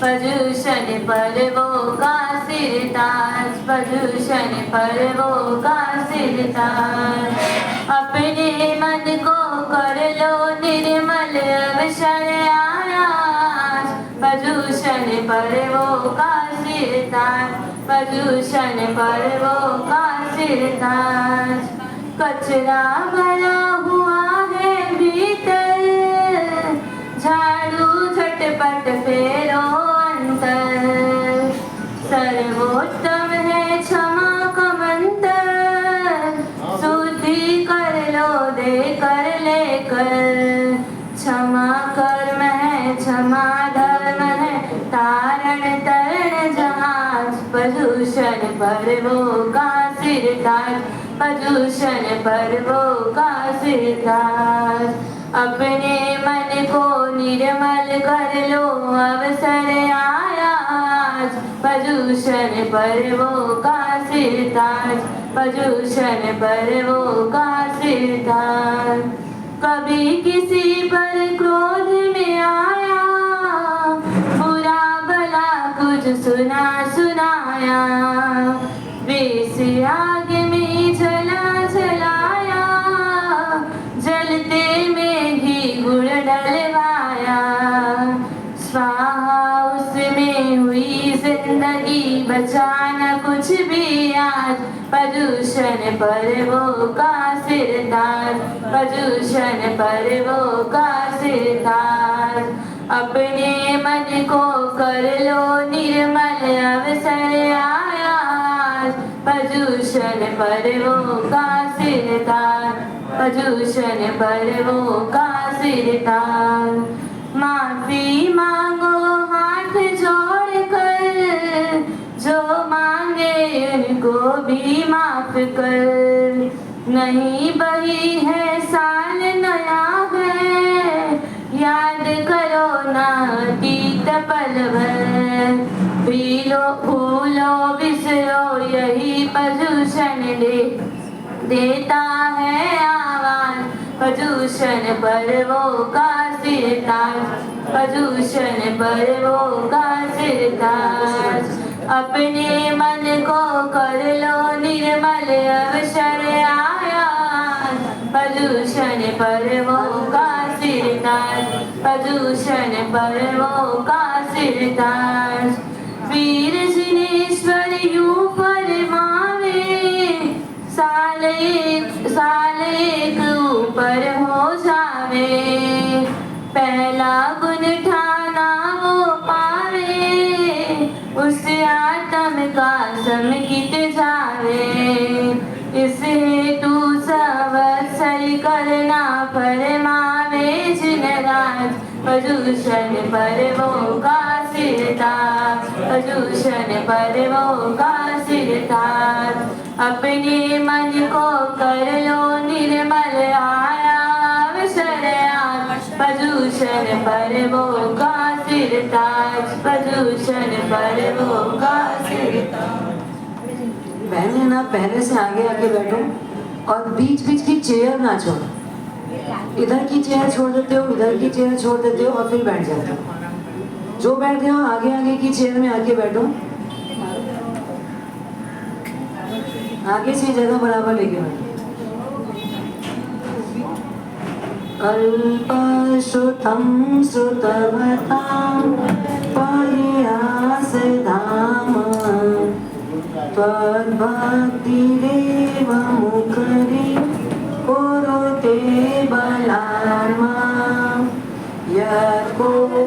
पर्युषण पर्वों का सिरताज, पर्युषण पर्वों का सिरताज। अपने मन को कर लो निर्मल अवसर आया, पर्युषण पर्वों का सिरताज, पर्युषण पर्वों का सिरताज। कचरा भरा हुआ है भीतर, झाड़ू झटपट फेरो अंतर। सर्वोत्तम है क्षमा का मंत्र, शुद्धि कर लो दे कर लेकर। क्षमा कर्म है क्षमा धर्म है, तारण तरण जहाज। पर्युषण पर्वों का सिरताज, पर्युषण पर्वों का सिरताज। अपने मन को निर्मल कर लो अवसर आया आज, पर्युषण पर्वों का सिरताज, पर्युषण पर्वों का सिरताज। कभी किसी पर क्रोध में आया, बुरा भला कुछ सुना सुनाया, बेसी आग में जला जलाया, जलते में घी गुड़ डलवाया। स्वाहा उसमें हुई जिंदगी, बचाना कुछ भी आज। पर्युषण पर्वों का सिरताज, पर्युषण पर्वों का सिरताज। अपने मन को कर लो निर्मल अवसर आया, पर्युषण पर्वों का सिरताज, पर्युषण पर्वों का सिरताज। माफी मांगो हाथ जोड़ कर, जो मांगे उनको भी माफ कर। नहीं बही है साल नया है, याद करो ना अतीत पल भर। भूलो भूलो बिसरो यही पर्युषण देता है आवाज। पर्युषण पर्वों का सिरताज, पर्युषण पर्वों का सिरताज। अपने मन को कर लो निर्मल अवसर आया, पर्युषण पर्वों का सिरताज, पर्युषण पर्वों का सिरताज। वीर जिनेश्वर यूं फरमावे, साल एक ऊपर हो जावे। पहला गुण ठाना वो पावे, उस आत्म का समकित जावे। इस हेतु संवत्सर करना फरमावे जिन राज। पर्युषण पर्वों का सिरताज, पर्युषण पर्वों का सिरताज। अपने मन को कर लो निर्मल आया अवसर आज। पर्युषण पर्वों का सिरताज, पर्युषण पर्वों का सिरताज। बहने ना पहले से आगे आगे बैठो और बीच बीच की चेयर ना छोड़ो। इधर की चेयर छोड़ देते हो, इधर की चेयर छोड़ देते हो और फिर बैठ जाते हो। जो बैठते हो आगे आगे की चेयर में आके बैठो, आगे से जगह बराबर लेके बैठो। अल्पश्रुतं श्रुतवतां परिहासधाम, त्वद्भक्तिरेव मुखरी कुरुते बलान्मा। यत्कोकिलचिरमद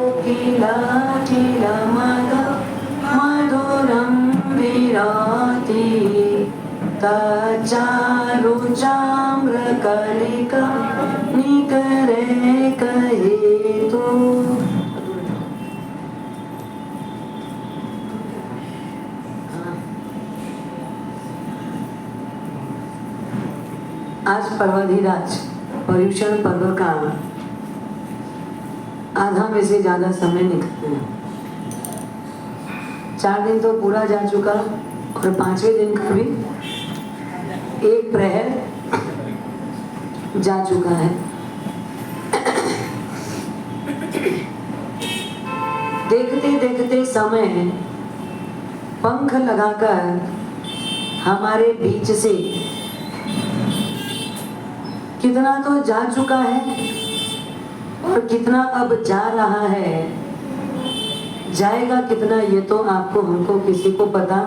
मधुरं विरति, तच्चारुचाम्रकलिका निकरे कहेतु। आज पर्वाधिराज पर्युषण पर्व का आधा में से ज्यादा समय निकलते हैं। 4 दिन तो पूरा जा चुका और 5वें दिन का भी 1 प्रहर जा चुका है। देखते देखते समय पंख लगाकर हमारे बीच से कितना तो जा चुका है और कितना अब जा रहा है, जाएगा कितना ये तो आपको हमको किसी को पता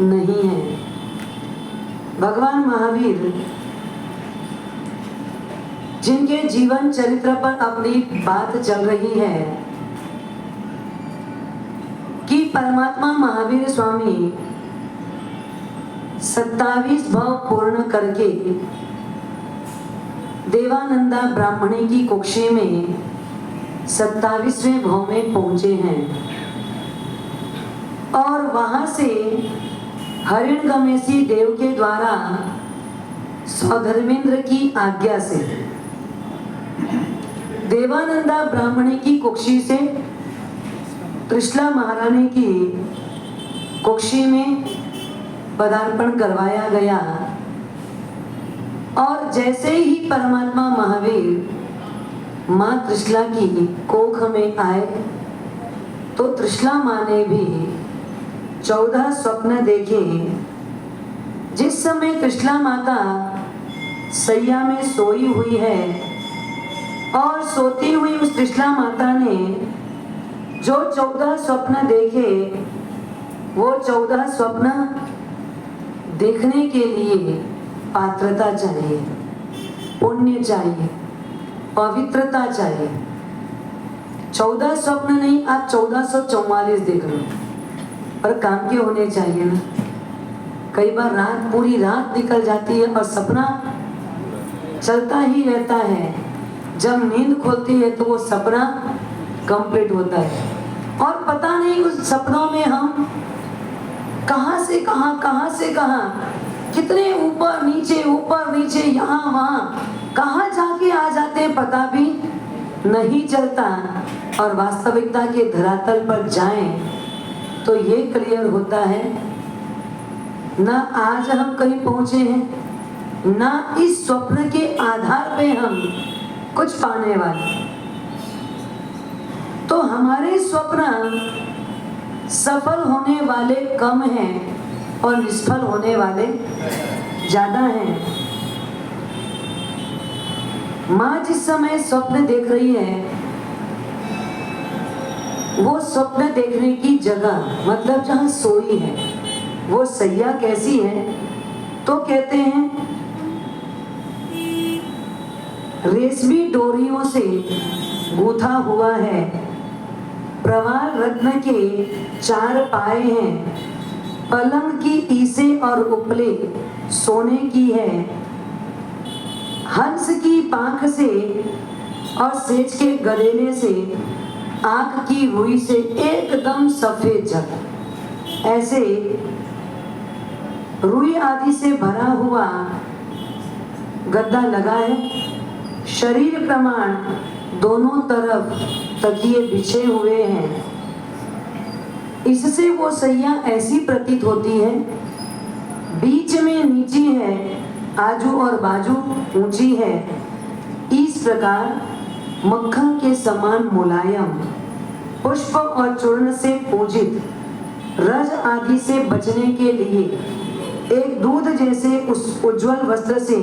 नहीं है। भगवान महावीर जिनके जीवन चरित्र पर अपनी बात चल रही है कि परमात्मा महावीर स्वामी 27 भाव पूर्ण करके देवानंदा ब्राह्मणी की कुक्षी में 27वें भाव में पहुंचे हैं और वहां से हरिणगमेशी देव के द्वारा स्वधर्मेंद्र की आज्ञा से देवानंदा ब्राह्मणी की कुक्षी से त्रिशला महारानी की कुक्षी में पदार्पण करवाया गया। और जैसे ही परमात्मा महावीर माँ त्रिशला की कोख में आए तो त्रिशला माँ ने भी 14 स्वप्न देखे। जिस समय त्रिशला माता सैया में सोई हुई है और सोती हुई उस त्रिशला माता ने जो 14 स्वप्न देखे, वो 14 स्वप्न देखने के लिए पात्रता चाहिए, पुण्य चाहिए, पवित्रता चाहिए। 14 स्वप्न नहीं, आप 1444 देख लो, पर काम के होने चाहिए ना। कई बार रात पूरी रात निकल जाती है और सपना चलता ही रहता है, जब नींद खुलती है तो वो सपना कंप्लीट होता है और पता नहीं उस सपनों में हम कहां से कहां कितने ऊपर नीचे यहाँ वहां कहां जाके आ जाते हैं पता भी नहीं चलता। और वास्तविकता के धरातल पर जाएं तो ये क्लियर होता है ना आज हम कहीं पहुंचे हैं, ना इस स्वप्न के आधार पे हम कुछ पाने वाले। तो हमारे स्वप्न सफल होने वाले कम हैं और निष्फल होने वाले ज्यादा हैं। माँ जिस समय स्वप्न देख रही है, वो स्वप्न देखने की जगह मतलब जहाँ सोई है, वो सैया कैसी है तो कहते हैं रेशमी डोरियों से गूथा हुआ है, प्रवाल रत्न के 4 पाए हैं, पलंग की ईसे और उपले सोने की है, हंस की पांख से और सेज के गदेले से आंख की रुई से एकदम सफेद जग, ऐसे रुई आदि से भरा हुआ गद्दा लगा है। शरीर प्रमाण दोनों तरफ तकिए बिछे हुए हैं। इससे वो सैया ऐसी प्रतीत होती है, बीच में नीची है, आजू और बाजू ऊंची है। इस प्रकार मक्खन के समान मुलायम, पुष्प और चूर्ण से पूजित, रज आदि से बचने के लिए एक दूध जैसे उस उज्जवल वस्त्र से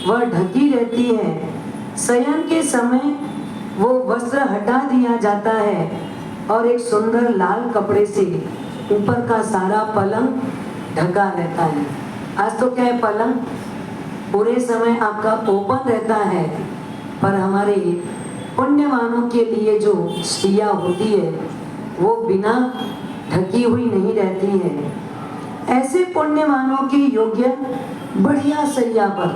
वह ढकी रहती है। शयन के समय वो वस्त्र हटा दिया जाता है और एक सुंदर लाल कपड़े से ऊपर का सारा पलंग ढका रहता है। आज तो क्या है, पलंग पूरे समय आपका ओपन रहता है, पर हमारे पुण्यवानों के लिए जो शैया होती है वो बिना ढकी हुई नहीं रहती है। ऐसे पुण्यवानों के योग्य बढ़िया सैया पर,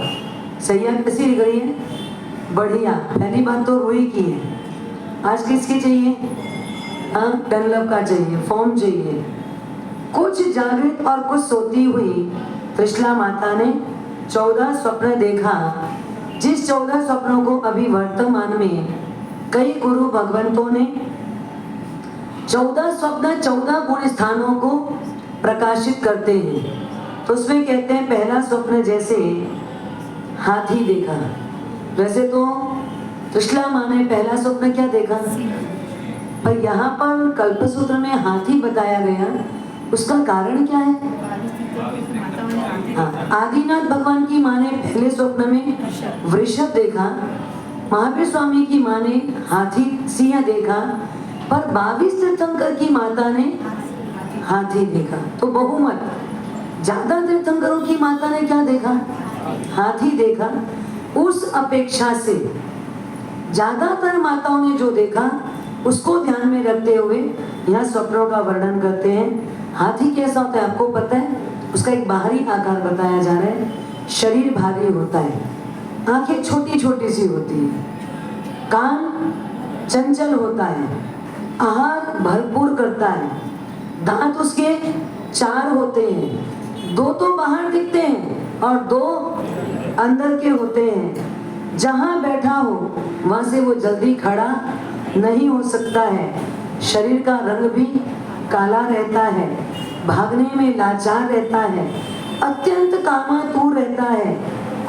सैया कैसी दिख रही है? बढ़िया। पहली बात तो रुई की है, आज किसकी चाहिए? डनलप का चाहिए, फॉर्म चाहिए। कुछ जागृत और कुछ सोती हुई त्रिशला माता ने 14 स्वप्न देखा। जिस 14 स्वप्नों को अभी वर्तमान में कई गुरु भगवंतों ने 14 स्वप्न 14 गुण स्थानों को प्रकाशित करते हैं। तो उसमें कहते हैं पहला स्वप्न जैसे हाथी देखा। वैसे तो त्रिशला माँ ने पहला स्वप्न क्या देखा? पर यहाँ पर कल्पसूत्र में हाथी बताया गया, उसका कारण क्या है? हाँ, आदिनाथ भगवान की माँ ने पहले स्वप्न में वृषभ देखा, महावीर स्वामी की माँ ने हाथी सिंह देखा, पर 22 तीर्थंकर की माता ने हाथी देखा। तो बहुमत, ज्यादा तीर्थंकरों की माता ने क्या देखा? हाथी देखा। उस अपेक्षा से ज्यादातर माताओं ने जो देखा उसको ध्यान में रखते हुए यहाँ स्वप्नों का वर्णन करते हैं। हाथी कैसा होता है आपको पता है? उसका एक बाहरी आकार बताया जा रहा है, शरीर भारी होता है, आंखें छोटी छोटी सी होती है, कान चंचल होता है, आहार भरपूर करता है, दांत उसके 4 होते हैं, 2 तो बाहर दिखते हैं और 2 अंदर के होते हैं। जहां बैठा हो वहां से वो जल्दी खड़ा नहीं हो सकता है। शरीर का रंग भी काला रहता है, भागने में लाचार रहता है, अत्यंत कामातुर रहता है,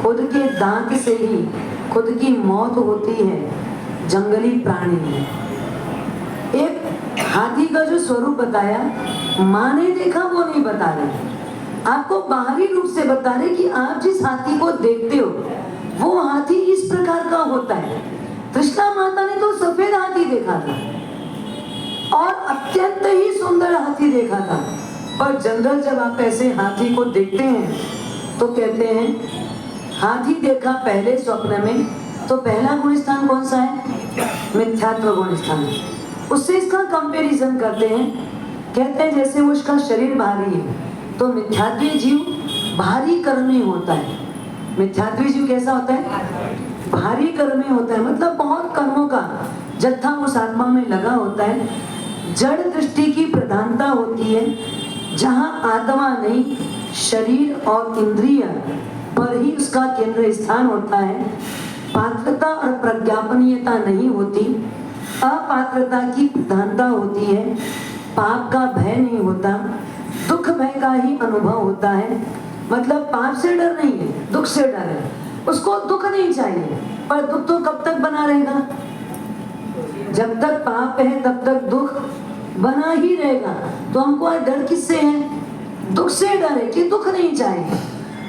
खुद के दांत से ही खुद की मौत होती है, जंगली प्राणी है। एक हाथी का जो स्वरूप बताया, माँ ने देखा वो नहीं बता रहे, आपको बाहरी रूप से बता रहे कि आप जिस हाथी को देखते हो वो हाथी इस प्रकार का होता है। कृष्णा माता ने तो सफेद हाथी देखा था और अत्यंत ही सुंदर हाथी देखा था, पर जनरल जब आप ऐसे हाथी को देखते हैं तो कहते हैं हाथी देखा पहले स्वप्न में, तो पहला गुण स्थान कौन सा है? मिथ्यात्व गुण स्थान। उससे इसका कंपैरिजन करते हैं, कहते हैं जैसे उसका शरीर भारी है तो मिथ्यात्वी जीव भारी कर्मी होता है। मिथ्यात्वी जीव कैसा होता है? भारी कर्मी होता है, मतलब बहुत कर्मों का जत्था उस आत्मा में लगा होता है। जड़ दृष्टि की प्रधानता होती है, जहां आत्मा नहीं शरीर और इंद्रिय पर ही उसका केंद्र स्थान होता है। पात्रता और प्रज्ञापनीयता नहीं होती, अपात्रता की प्रधानता होती है, पाप का भय नहीं होता, दुख भय का ही अनुभव होता है। मतलब पाप से डर नहीं है, दुख से डर है। उसको दुख नहीं चाहिए, पर दुख तो कब तक बना रहेगा? जब तक पाप है तब तक दुख बना ही रहेगा। तो हमको डर किससे है? दुख से डर है कि दुख नहीं चाहिए,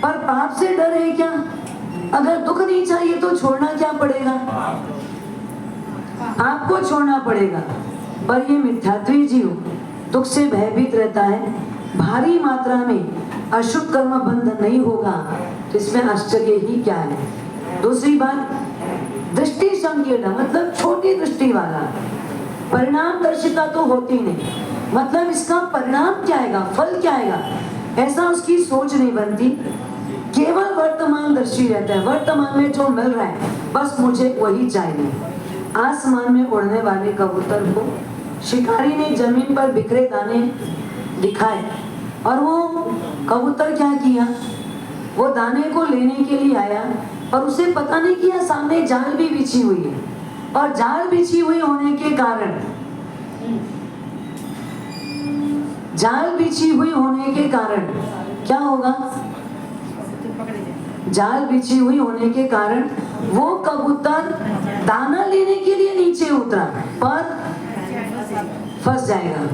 पर पाप से डर है क्या? अगर दुख नहीं चाहिए तो छोड़ना क्या पड़ेगा? आपको छोड़ना पड़ेगा। पर ये मिथ्यात्वी जीव दुख से भयभीत रहता है, भारी मात्रा में अशुभ कर्म बंध नहीं होगा, तो इसमें आश्चर्य ही क्या है। दूसरी बात, दृष्टि संकीर्ण, मतलब छोटी दृष्टि वाला, परिणाम दर्शिता तो होती नहीं, मतलब इसका परिणाम क्या आएगा, फल क्या आएगा, ऐसा उसकी सोच नहीं बनती। केवल वर्तमान दर्शी रहता है, वर्तमान में जो मिल रहा है बस मुझे वही चाहिए। आसमान में उड़ने वाले कबूतर को शिकारी ने जमीन पर बिखरे दाने दिखाए और वो कबूतर क्या किया, वो दाने को लेने के लिए आया, पर उसे पता नहीं किया सामने जाल भी बिछी हुई है, और जाल बिछी हुई होने के कारण क्या होगा? जाल बिछी हुई होने के कारण वो कबूतर दाना लेने के लिए नीचे उतरा पर फंस जाएगा।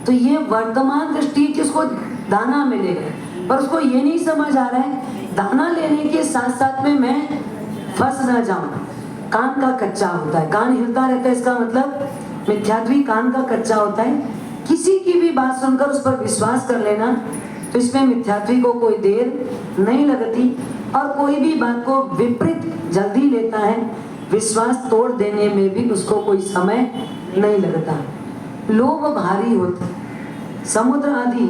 तो ये वर्तमान दृष्टि कि उसको दाना मिलेगा, पर उसको ये नहीं समझ आ रहा है दाना लेने के साथ साथ में मैं फंस ना जाऊं। कान का कच्चा होता है, कान हिलता रहता है, इसका मतलब मिथ्यात्वी कान का कच्चा होता है। किसी की भी बात सुनकर उस पर विश्वास कर लेना, तो इसमें मिथ्यात्वी को कोई देर नहीं लगती और कोई भी बात को विपरीत जल्दी लेता है। विश्वास तोड़ देने में भी उसको कोई समय नहीं लगता। लोभ भारी होते, समुद्र आदि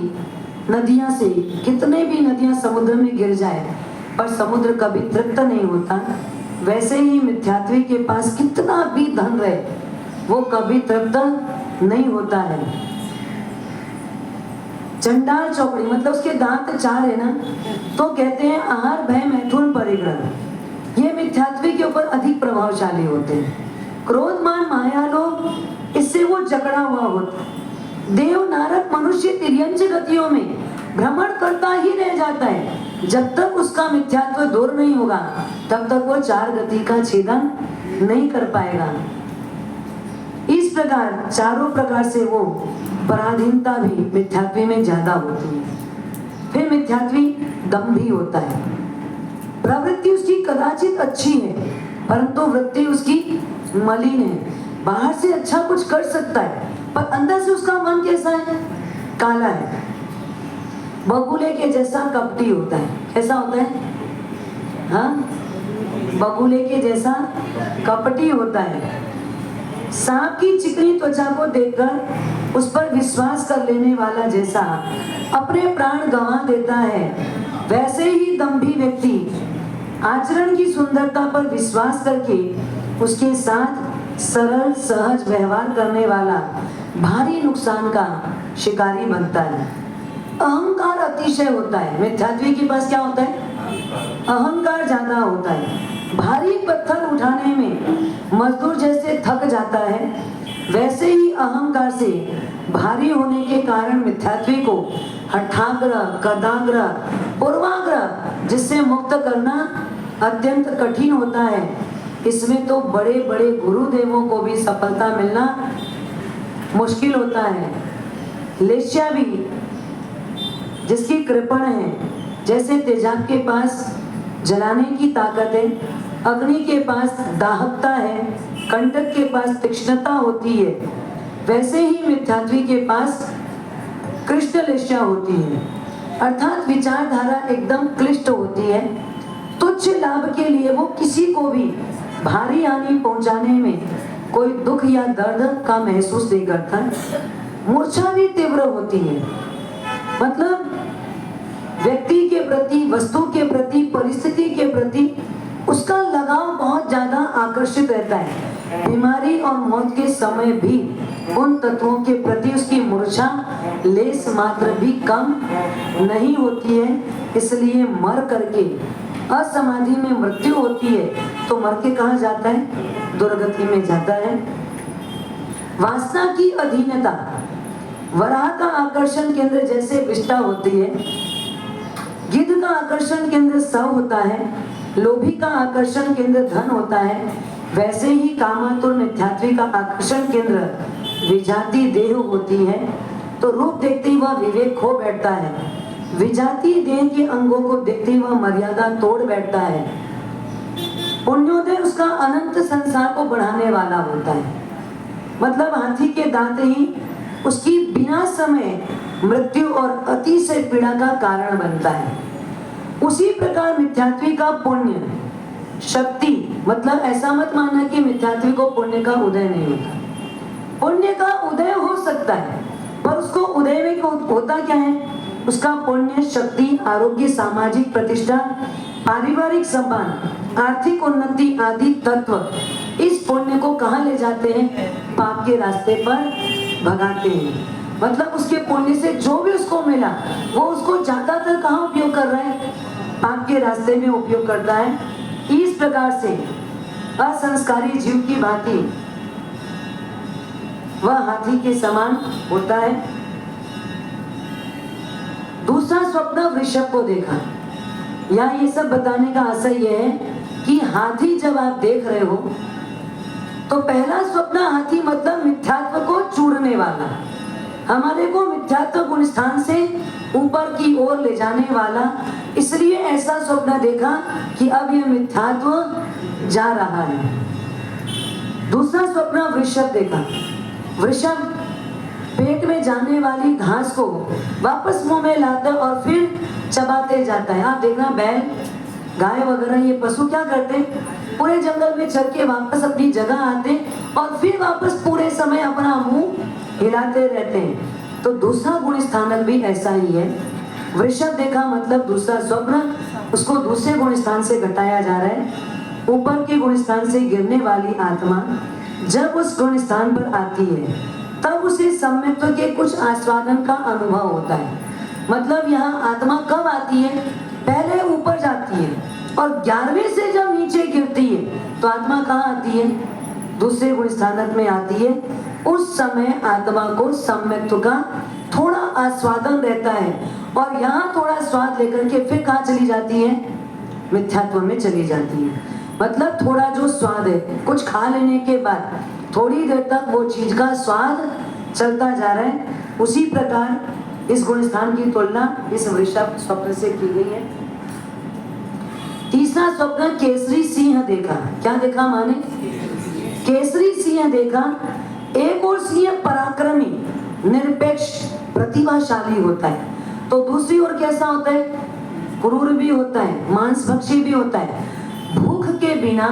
नदियां से कितने भी नदियां समुद्र में गिर जाए पर समुद्र कभी तृप्त नहीं होता, वैसे ही मिथ्यात्वी के पास कितना भी धन रहे वो कभी तृप्त नहीं होता है। चंडाल चौकड़ी, मतलब उसके दांत 4 है ना, तो कहते हैं आहार भय मैथुन परिग्रह, ये मिथ्यात्वी के ऊपर अधिक प्रभावशाली होते हैं। क्रोध मान माया लोभ, इससे वो जकड़ा हुआ होता है। देव नारद मनुष्य तिर्यंच गतियों में भ्रमण करता ही रह जाता है। जब तक उसका मिथ्यात्व दूर नहीं होगा तब तक वो 4 गति का छेदन नहीं कर पाएगा। इस इस प्रकार चारों प्रकार से वो पराधीनता भी मिथ्यात्वी में ज्यादा होती है। फिर मिथ्यात्वी दंभी होता है। प्रवृत्ति उसकी कदाचित अच्छी है, परंतु वृत्ति उसकी मलिन है। बाहर से अच्छा कुछ कर सकता है, पर अंदर से उसका मन कैसा है? काला है। बगुले के जैसा कपटी होता है। कैसा होता है? हाँ, बगुले के जैसा कपटी होता है। सांप की चिकनी त्वचा को देखकर उस पर विश्वास कर लेने वाला जैसा अपने प्राण गंवा देता है, वैसे ही दंभी व्यक्ति आचरण की सुंदरता पर विश्वास करके उसके साथ सरल सहज व्यवहार करने वाला भारी नुकसान का शिकारी बनता है। अहंकार अतिशय होता है। मिथ्यात्वी के पास क्या होता है? अहंकार ज्यादा होता है। भारी पत्थर उठाने में मजदूर जैसे थक जाता है, वैसे ही अहंकार से भारी होने के कारण मिथ्यात्वी को हठाग्रह, कदाग्रह, पूर्वाग्रह जिससे मुक्त करना अत्यंत कठिन होता है। इसमें तो बड़े बड़े गुरुदेवों को भी सफलता मिलना मुश्किल होता है। लेस्या भी जिसकी कृपण है, जैसे तेजाब के पास जलाने की ताकत है, अग्नि के पास दाहकता है, कंटक के पास तीक्ष्णता होती है, वैसे ही मिथ्यात्वी के पास कृष्ण लेस्या होती है। अर्थात विचारधारा एकदम क्लिष्ट होती है। तुच्छ लाभ के लिए वो किसी को भी भारी हानि पहुंचाने में कोई दुख या दर्द का महसूस नहीं करता। मूर्छा भी तीव्र होती है। मतलब व्यक्ति के प्रति, वस्तु के प्रति, परिस्थिति के प्रति उसका लगाव बहुत ज्यादा आकर्षित रहता है। बीमारी और मौत के समय भी उन तत्वों के प्रति उसकी मूर्छा लेस मात्र भी कम नहीं होती है। इसलिए मर करके असमाधि में मृत्यु होती है तो मर के कहाँ जाता है? दुर्गति में जाता है। वासना की अधीनता। वराह का आकर्षण केंद्र जैसे विष्ठा होती है, गिद्ध का आकर्षण केंद्र सव होता है, लोभी का आकर्षण केंद्र धन होता है, वैसे ही कामातुर मिथ्यात्वी का आकर्षण केंद्र विजाति देह होती है। तो रूप देखते ही वह विवेक खो बैठता है, विजाति देह के अंगों को देखते ही वह मर्यादा तोड़ बैठता है। पुण्योदय उसका अनंत संसार को बढ़ाने वाला होता है। मतलब हाथी के दांत ही उसकी बिना समय मृत्यु और अतिशय पीड़ा का कारण बनता है। उसी प्रकार मिथ्यात्वी का पुण्य शक्ति, मतलब ऐसा मत मानना कि मिथ्यात्वी को पुण्य का उदय नहीं होता। पुण्य का उदय हो सकता है, पर उसको उदय में होता क्या है? उसका पुण्य, शक्ति, आरोग्य, सामाजिक प्रतिष्ठा, पारिवारिक सम्मान, आर्थिक उन्नति आदि तत्व इस पुण्य को कहाँ ले जाते हैं? पाप के रास्ते पर भगाते हैं। मतलब उसके पुण्य से जो भी उसको मिला वो उसको ज्यादातर कहाँ उपयोग कर रहा है? पाप के रास्ते में उपयोग करता है। इस प्रकार से असंस्कारी जीव की भांति वह हाथी के समान होता है। दूसरा स्वप्न वृषभ को देखा। यहाँ ये सब बताने का आशय यह है कि हाथी जब आप देख रहे हो तो पहला स्वप्न हाथी मतलब मिथ्यात्व को चूरने वाला, हमारे को मिथ्यात्व गुण स्थान से ऊपर की ओर ले जाने वाला। इसलिए ऐसा स्वप्न देखा कि अब यह मिथ्यात्व जा रहा है। दूसरा स्वप्न वृषभ देखा। वृषभ पेट में जाने वाली घास को वापस मुंह में लाता और फिर चबाते जाता है। आप देखना बैल, गाय वगैरह ये पशु क्या करते हैं? पूरे जंगल में चर के वापस अपनी जगह आते और फिर वापस पूरे समय अपना मुंह हिलाते रहते हैं। तो दूसरा गुण स्थानक भी ऐसा ही है। वृषभ देखा मतलब दूसरा स्वप्न, उसको दूसरे गुण स्थान से घटाया जा रहा है। ऊपर के गुण स्थान से गिरने वाली आत्मा जब उस गुण स्थान पर आती है तब उसे सम्यक्त्व के कुछ आस्वादन का अनुभव होता है। मतलब यहाँ आत्मा कब आती है? पहले ऊपर जाती है और 11वें से जब नीचे गिरती है तो आत्मा कहाँ आती है? दूसरे गुण स्थानक में आती है। उस समय आत्मा को सम्यक्त्व का थोड़ा आस्वादन रहता है और यहाँ थोड़ा स्वाद लेकर के फिर कहाँ चली जाती है? मिथ्यात्व में चली जाती है। मतलब थोड़ा जो स्वाद है, कुछ खा लेने के बाद थोड़ी देर तक वो चीज का स्वाद चलता जा रहा है। उसी प्रकार इस गुण स्थान की तुलना इस वृषभ स्वप्न से की गई है। तीसरा स्वप्न केसरी सिंह देखा। क्या देखा माने? केसरी सिंह देखा। एक और सिंह पराक्रमी, निरपेक्ष, प्रतिभाशाली होता है, तो दूसरी ओर कैसा होता है? क्रूर भी होता है, मांसभक्षी भी होता है। भूख के बिना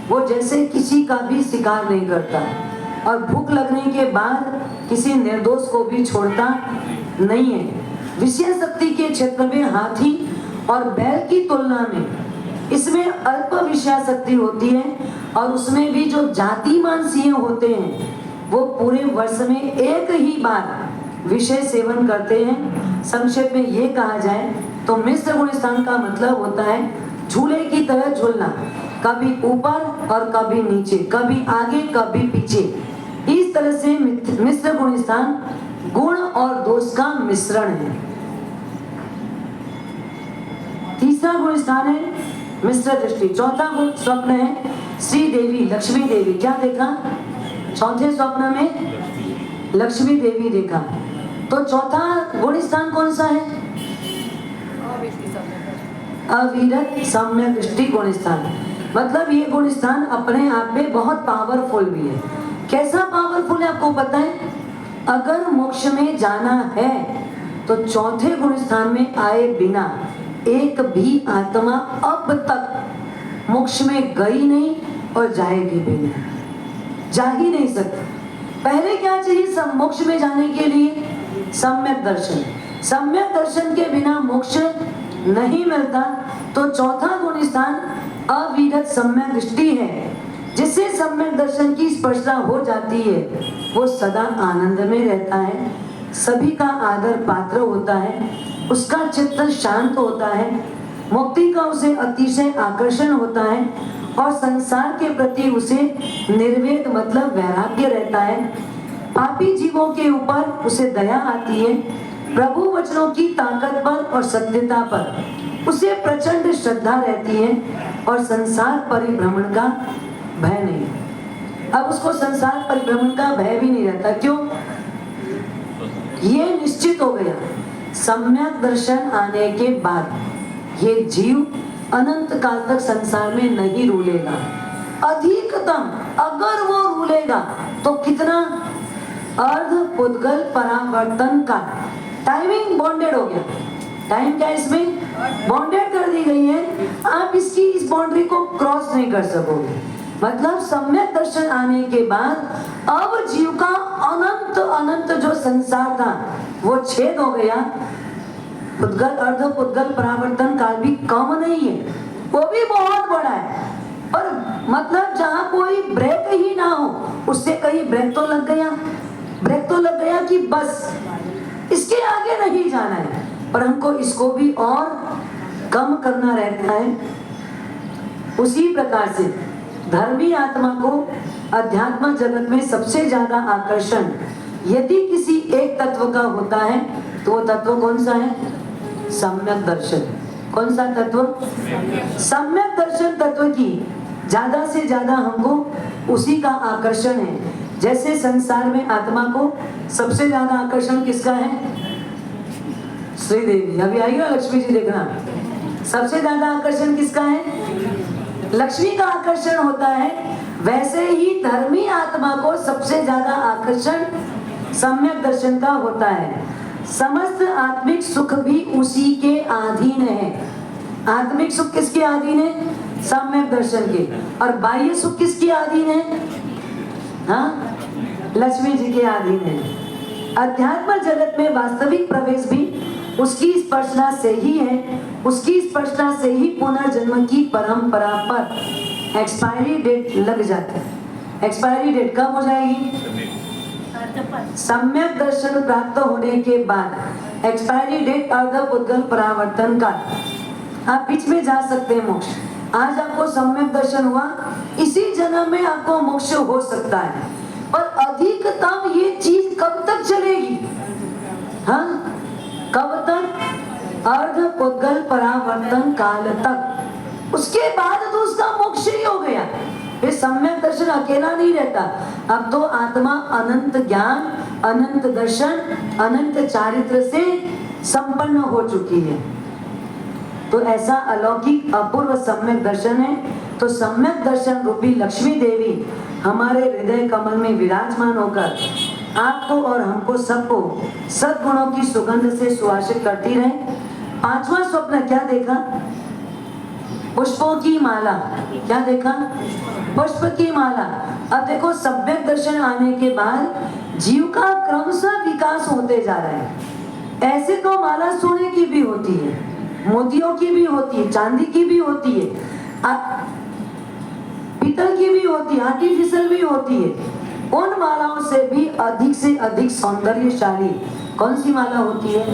वो जैसे किसी का भी शिकार नहीं करता, और भूख लगने के बाद किसी निर्दोष को भी छोड़ता नहीं है। विषय शक्ति के क्षेत्र में हाथी और बैल की तुलना में इसमें अल्प विषय शक्ति होती है, और उसमें भी जो जातिमान सिंह होते हैं वो पूरे वर्ष में एक ही बार विषय सेवन करते हैं। संक्षेप में ये कहा जाए तो मिश्र गुण स्थान का मतलब होता है झूले की तरह झूलना, कभी ऊपर और कभी नीचे, कभी आगे कभी पीछे। इस तरह से मिश्र गुण स्थान गुण और दोष का मिश्रण है। तीसरा गुण स्थान है मिश्र दृष्टि। चौथा गुण स्वप्न है श्री देवी, लक्ष्मी देवी। क्या देखा? चौथे स्वप्न में लक्ष्मी देवी देखा। तो चौथा गुण स्थान कौन सा है? अविरत सम्यक दृष्टि गुण स्थान। मतलब ये गुण स्थान अपने आप में बहुत पावरफुल भी है। कैसा पावरफुल है आपको पता है? अगर मोक्ष में जाना है तो चौथे गुण स्थान में आए बिना एक भी आत्मा अब तक मोक्ष में गई नहीं और जाएगी भी नहीं, जा ही नहीं सकती। पहले क्या चाहिए? सब मोक्ष में जाने के लिए सम्यक दर्शन। सम्यक दर्शन के बिना मोक्ष नहीं मिलता। तो चौथा गुण स्थान अविरत सम्यक दृष्टि है। जिससे सम्यक दर्शन की स्पर्शा हो जाती है वो सदा आनंद में रहता है, सभी का आदर पात्र होता है, उसका चित्त शांत होता है, मुक्ति का उसे अतिशय आकर्षण होता है, और संसार के प्रति उसे निर्वेद मतलब वैराग्य रहता है। पापी जीवों के ऊपर उसे दया आती है। प्रभु वचनों की ताकत पर और सत्यता पर उसे प्रचंड श्रद्धा रहती है, और संसार परिभ्रमण का भय नहीं। अब उसको संसार परिभ्रमण का भय भी नहीं रहता। क्यों? ये निश्चित हो गया सम्यक दर्शन आने के बाद ये जीव अनंत काल तक संसार में नहीं रूलेगा। अधिकतम अगर वो रूलेगा तो कितना? अर्ध पुद्गल परावर्तन का टाइमिंग बॉन्डेड हो गया। टाइम क्या इसमें बॉन्डेड कर दी गई है। आप इसकी इस बाउंड्री को क्रॉस नहीं कर सकोगे। मतलब सम्यक दर्शन आने के बाद अब जीव का अनंत अनंत जो संसार था वो छेद हो गया। पुद्गल अर्ध पुद्गल परावर्तन काल भी कम नहीं है, वो भी बहुत बड़ा है। पर मतलब जहाँ कोई ब्रेक ही ना हो उससे कहीं ब्रेक तो लग गया, ब्रेक तो लग गया कि बस इसके आगे नहीं जाना है। पर हमको इसको भी और कम करना रहता है। उसी प्रकार से धर्मी आत्मा को अध्यात्म जगत में सबसे ज्यादा आकर्षण यदि किसी एक तत्व का होता है तो वो तत्व कौन सा है? सम्यक दर्शन। कौन सा तत्व? सम्यक दर्शन तत्व की ज्यादा से ज्यादा हमको उसी का आकर्षण है। जैसे संसार में आत्मा को सबसे ज्यादा आकर्षण किसका है? श्रीदेवी। अभी आएगा लक्ष्मी जी देखना। सबसे ज्यादा आकर्षण किसका है? लक्ष्मी का आकर्षण होता है। वैसे ही धर्मी आत्मा को सबसे ज्यादा आकर्षण सम्यक दर्शन का होता है। समस्त आत्मिक सुख भी उसी के अधीन है। आत्मिक सुख किसके अधीन है? सम्यक दर्शन के। और बाह्य सुख किसके अधीन है? हाँ, लक्ष्मी जी के अधीन है। अध्यात्म जगत में वास्तविक प्रवेश भी उसकी स्पर्शना से ही है। उसकी स्पर्शना से ही पुनर्जन्म की परंपरा पर एक्सपायरी डेट लग जाता है। एक्सपायरी डेट कब हो जाएगी? सम्यक दर्शन प्राप्त होने के बाद एक्सपायरी डेट अर्ध पुद्गल परावर्तन का। आप बीच में जा सकते हैं मोक्ष। आज आपको सम्यक दर्शन हुआ, इसी जन्म में आपको मोक्ष हो सकता है। पर अधिकतम ये चीज कब तक चलेगी? हाँ, कब तक? अर्ध पुद्गल परावर्तन काल तक। उसके बाद तो उसका मोक्ष ही हो गया। ये सम्यक दर्शन अकेला नहीं रहता, अब तो आत्मा अनंत ज्ञान, अनंत दर्शन, अनंत चारित्र से संपन्न हो चुकी है। तो ऐसा अलौकिक अपूर्व सम्यक दर्शन है। तो सम्यक दर्शन रूपी लक्ष्मी देवी हमारे हृदय कमल में विराजमान होकर आपको और हमको सबको सद्गुणों की सुगंध से सुवासित करती रहे। पांचवा स्वप्न क्या देखा? पुष्पों की माला। क्या देखा? पुष्प की माला। अब देखो, सम्यक दर्शन आने के बाद जीव का क्रमशः विकास होते जा रहा है। ऐसे तो माला सोने की भी होती है, मोतियों की भी होती है, चांदी की भी होती है, पीतल की भी होती है, आर्टिफिशियल भी होती है। उन मालाओं से अधिक सौंदर्यशाली कौन सी माला होती है?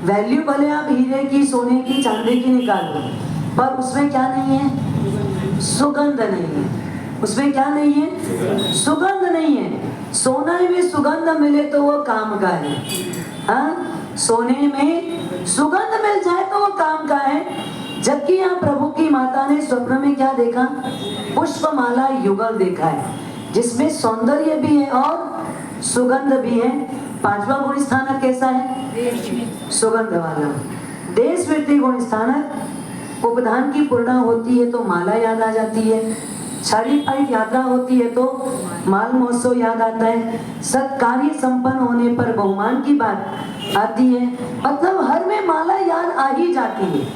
वैल्यू भले आप हीरे की, सोने की, चांदी की निकाल दो, पर उसमें क्या नहीं है? सुगंध नहीं है। उसमें क्या नहीं है? सुगंध नहीं है। सोने में सुगंध मिले तो वो काम का है। हाँ, सोने में सुगंध मिल जाए तो वो काम का है। जबकि यहाँ प्रभु की माता ने स्वप्न में क्या देखा? पुष्पमाला युगल देखा है, जिसमें सौंदर्य भी है और सुगंध भी है। पांचवा गुण स्थानक कैसा है? सुगंध वाला। देश वृत्ति गुण स्थानक, उपधान की पूर्णा होती है तो माला याद आ जाती है। शारीरिक यात्रा होती है तो माल महोत्सव याद आता है। सत्कार्य संपन्न होने पर बहुमान की बात आती है। मतलब हर में माला याद आ ही जाती है।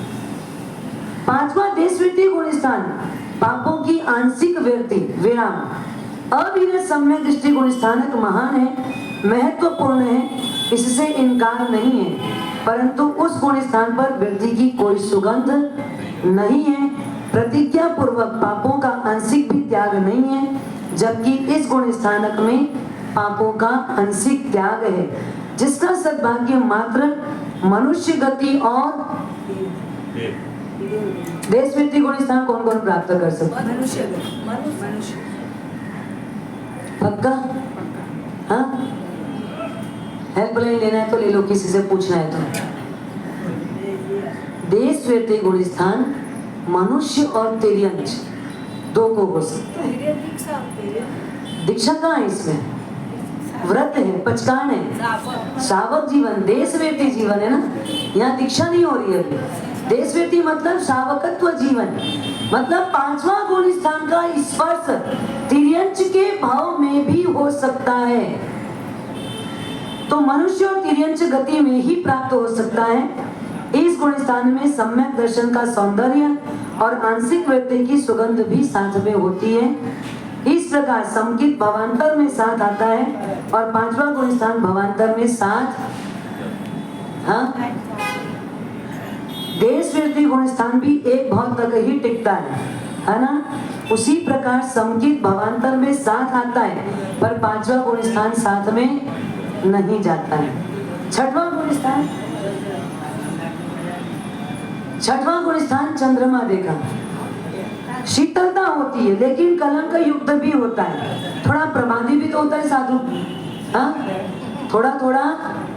पांचवा देश वृत्ति गुण स्थान, पापों की आंशिक वृत्ति विराम। अविरत सम्यक दृष्टि गुण स्थानक महान है, महत्वपूर्ण है, इससे इनकार नहीं है, परंतु उस गुण स्थान पर वृद्धि की कोई सुगंध नहीं है। प्रतिज्ञा पूर्वक पापों का आंशिक भी त्याग नहीं है, जबकि इस गुण स्थानक में पापों का आंशिक त्याग है, जिसका सद्भाग्य मात्र मनुष्य गति और देश वृत्ति गुण स्थान कौन कौन प्राप्त कर सकता है? मनुष्य। पक्का? हाँ, हेल्पलाइन लेना है तो ले लो, किसी से पूछना है तो। देश वृत्ति गुण स्थान मनुष्य और तिर्यंच दो को हो सकता है। दीक्षा कहाँ है इसमें? व्रत है, पचकान है, सावक जीवन, देश वृत्ति जीवन है ना। यहाँ दीक्षा नहीं हो रही है अभी। देश वृत्ति मतलब सावकत्व जीवन, मतलब पांचवा गुण स्थान का स्पर्श तिर्यंच के भाव में भी हो सकता है। तो मनुष्य और तिर्यंच गति में ही प्राप्त हो सकता है। इस गुण स्थान में सम्यक दर्शन का सौंदर्य और आंशिक वृत्ति की सुगंध भी साथ में होती है। इस प्रकार समकित भवांतर में साथ आता है और पांचवा गुण स्थान भवांतर में साथ। हाँ, देश वृत्ति गुण स्थान भी एक भाव तक ही टिकता है ना। उसी प्रकार समकित भवांतर में साथ आता है, पर पांचवा गुण स्थान साथ में नहीं जाता है। छठवां गुण स्थान, छठवां गुण स्थान चंद्रमा देखा। शीतलता होती है लेकिन कलंक युक्त भी होता है, थोड़ा प्रमादी भी तो होता है साधु। हाँ, थोड़ा थोड़ा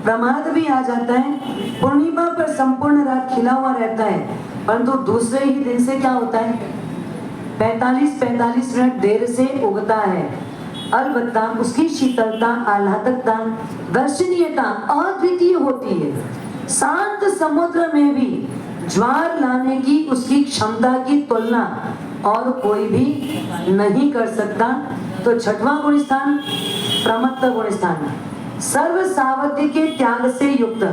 प्रमाद भी आ जाता है। पूर्णिमा पर संपूर्ण रात खिला हुआ रहता है, परंतु दूसरे ही दिन से क्या होता है? 45 मिनट देर से उगता है। अलबत्ता उसकी शीतलता, आह्लादकता, दर्शनीयता अद्वितीय होती है। शांत समुद्र में भी ज्वार लाने की उसकी क्षमता की तुलना और कोई भी नहीं कर सकता। तो छठवां गुण स्थान प्रमत्त गुण स्थान, सर्व सावध्य के त्याग से युक्त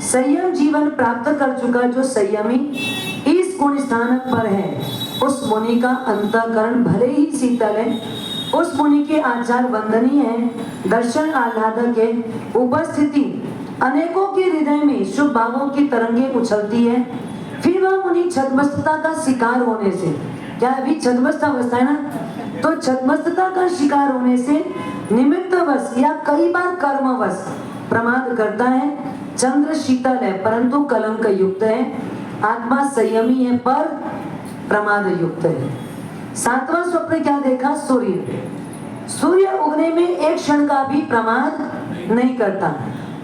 संयम जीवन प्राप्त कर चुका जो संयमी इस गुण स्थान पर है, उस मुनि का अंतःकरण भले ही शीतल है, उस मुनि के आचार वंदनीय है, दर्शन आह्लादक है, उपस्थिति अनेकों के हृदय में शुभ भावों की तरंगे उछलती है। फिर वह मुनि छद्मस्तता का शिकार होने से, क्या अभी छद्मस्त अवस्था है ना, तो छद्मस्तता का शिकार होने से निमित्तवश या कई बार कर्मवश प्रमाद करता है। चंद्र शीतल है परंतु कलंक युक्त है, आत्मा संयमी है पर प्रमाद युक्त है। सातवां स्वप्न क्या देखा? सूर्य। सूर्य उगने में एक क्षण का भी प्रमाद नहीं करता।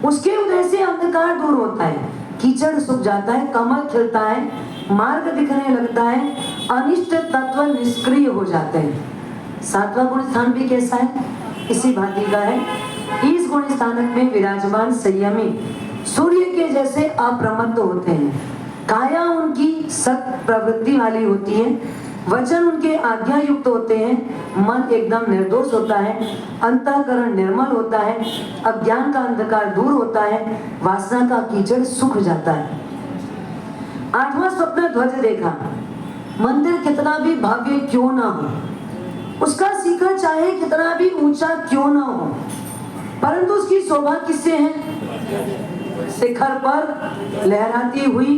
उसके उदय से अंधकार दूर होता है, कीचड़ सूख जाता है, कमल खिलता है, मार्ग दिखने लगता है अनिष्ट तत्व निष्क्रिय हो जाते हैं। सातवां गुण स्थान भी कैसा है? इसी भांति का है। इस गुण स्थानक में विराजमान संयमी सूर्य के जैसे अप्रमत्त होते हैं। काया उनकी सत प्रवृत्ति वाली होती है, वचन उनके आज्ञा युक्त होते हैं, मन एकदम निर्दोष होता है, अंतःकरण निर्मल होता है, अज्ञान का अंधकार दूर होता है, वासना का कीचड़ सूख जाता है। आठवां स्वप्न ध्वज देखा। मंदिर कितना भी भव्य क्यों ना हो, उसका शिखर चाहे कितना भी ऊंचा क्यों ना हो, परंतु उसकी शोभा किससे है? शिखर पर लहराती हुई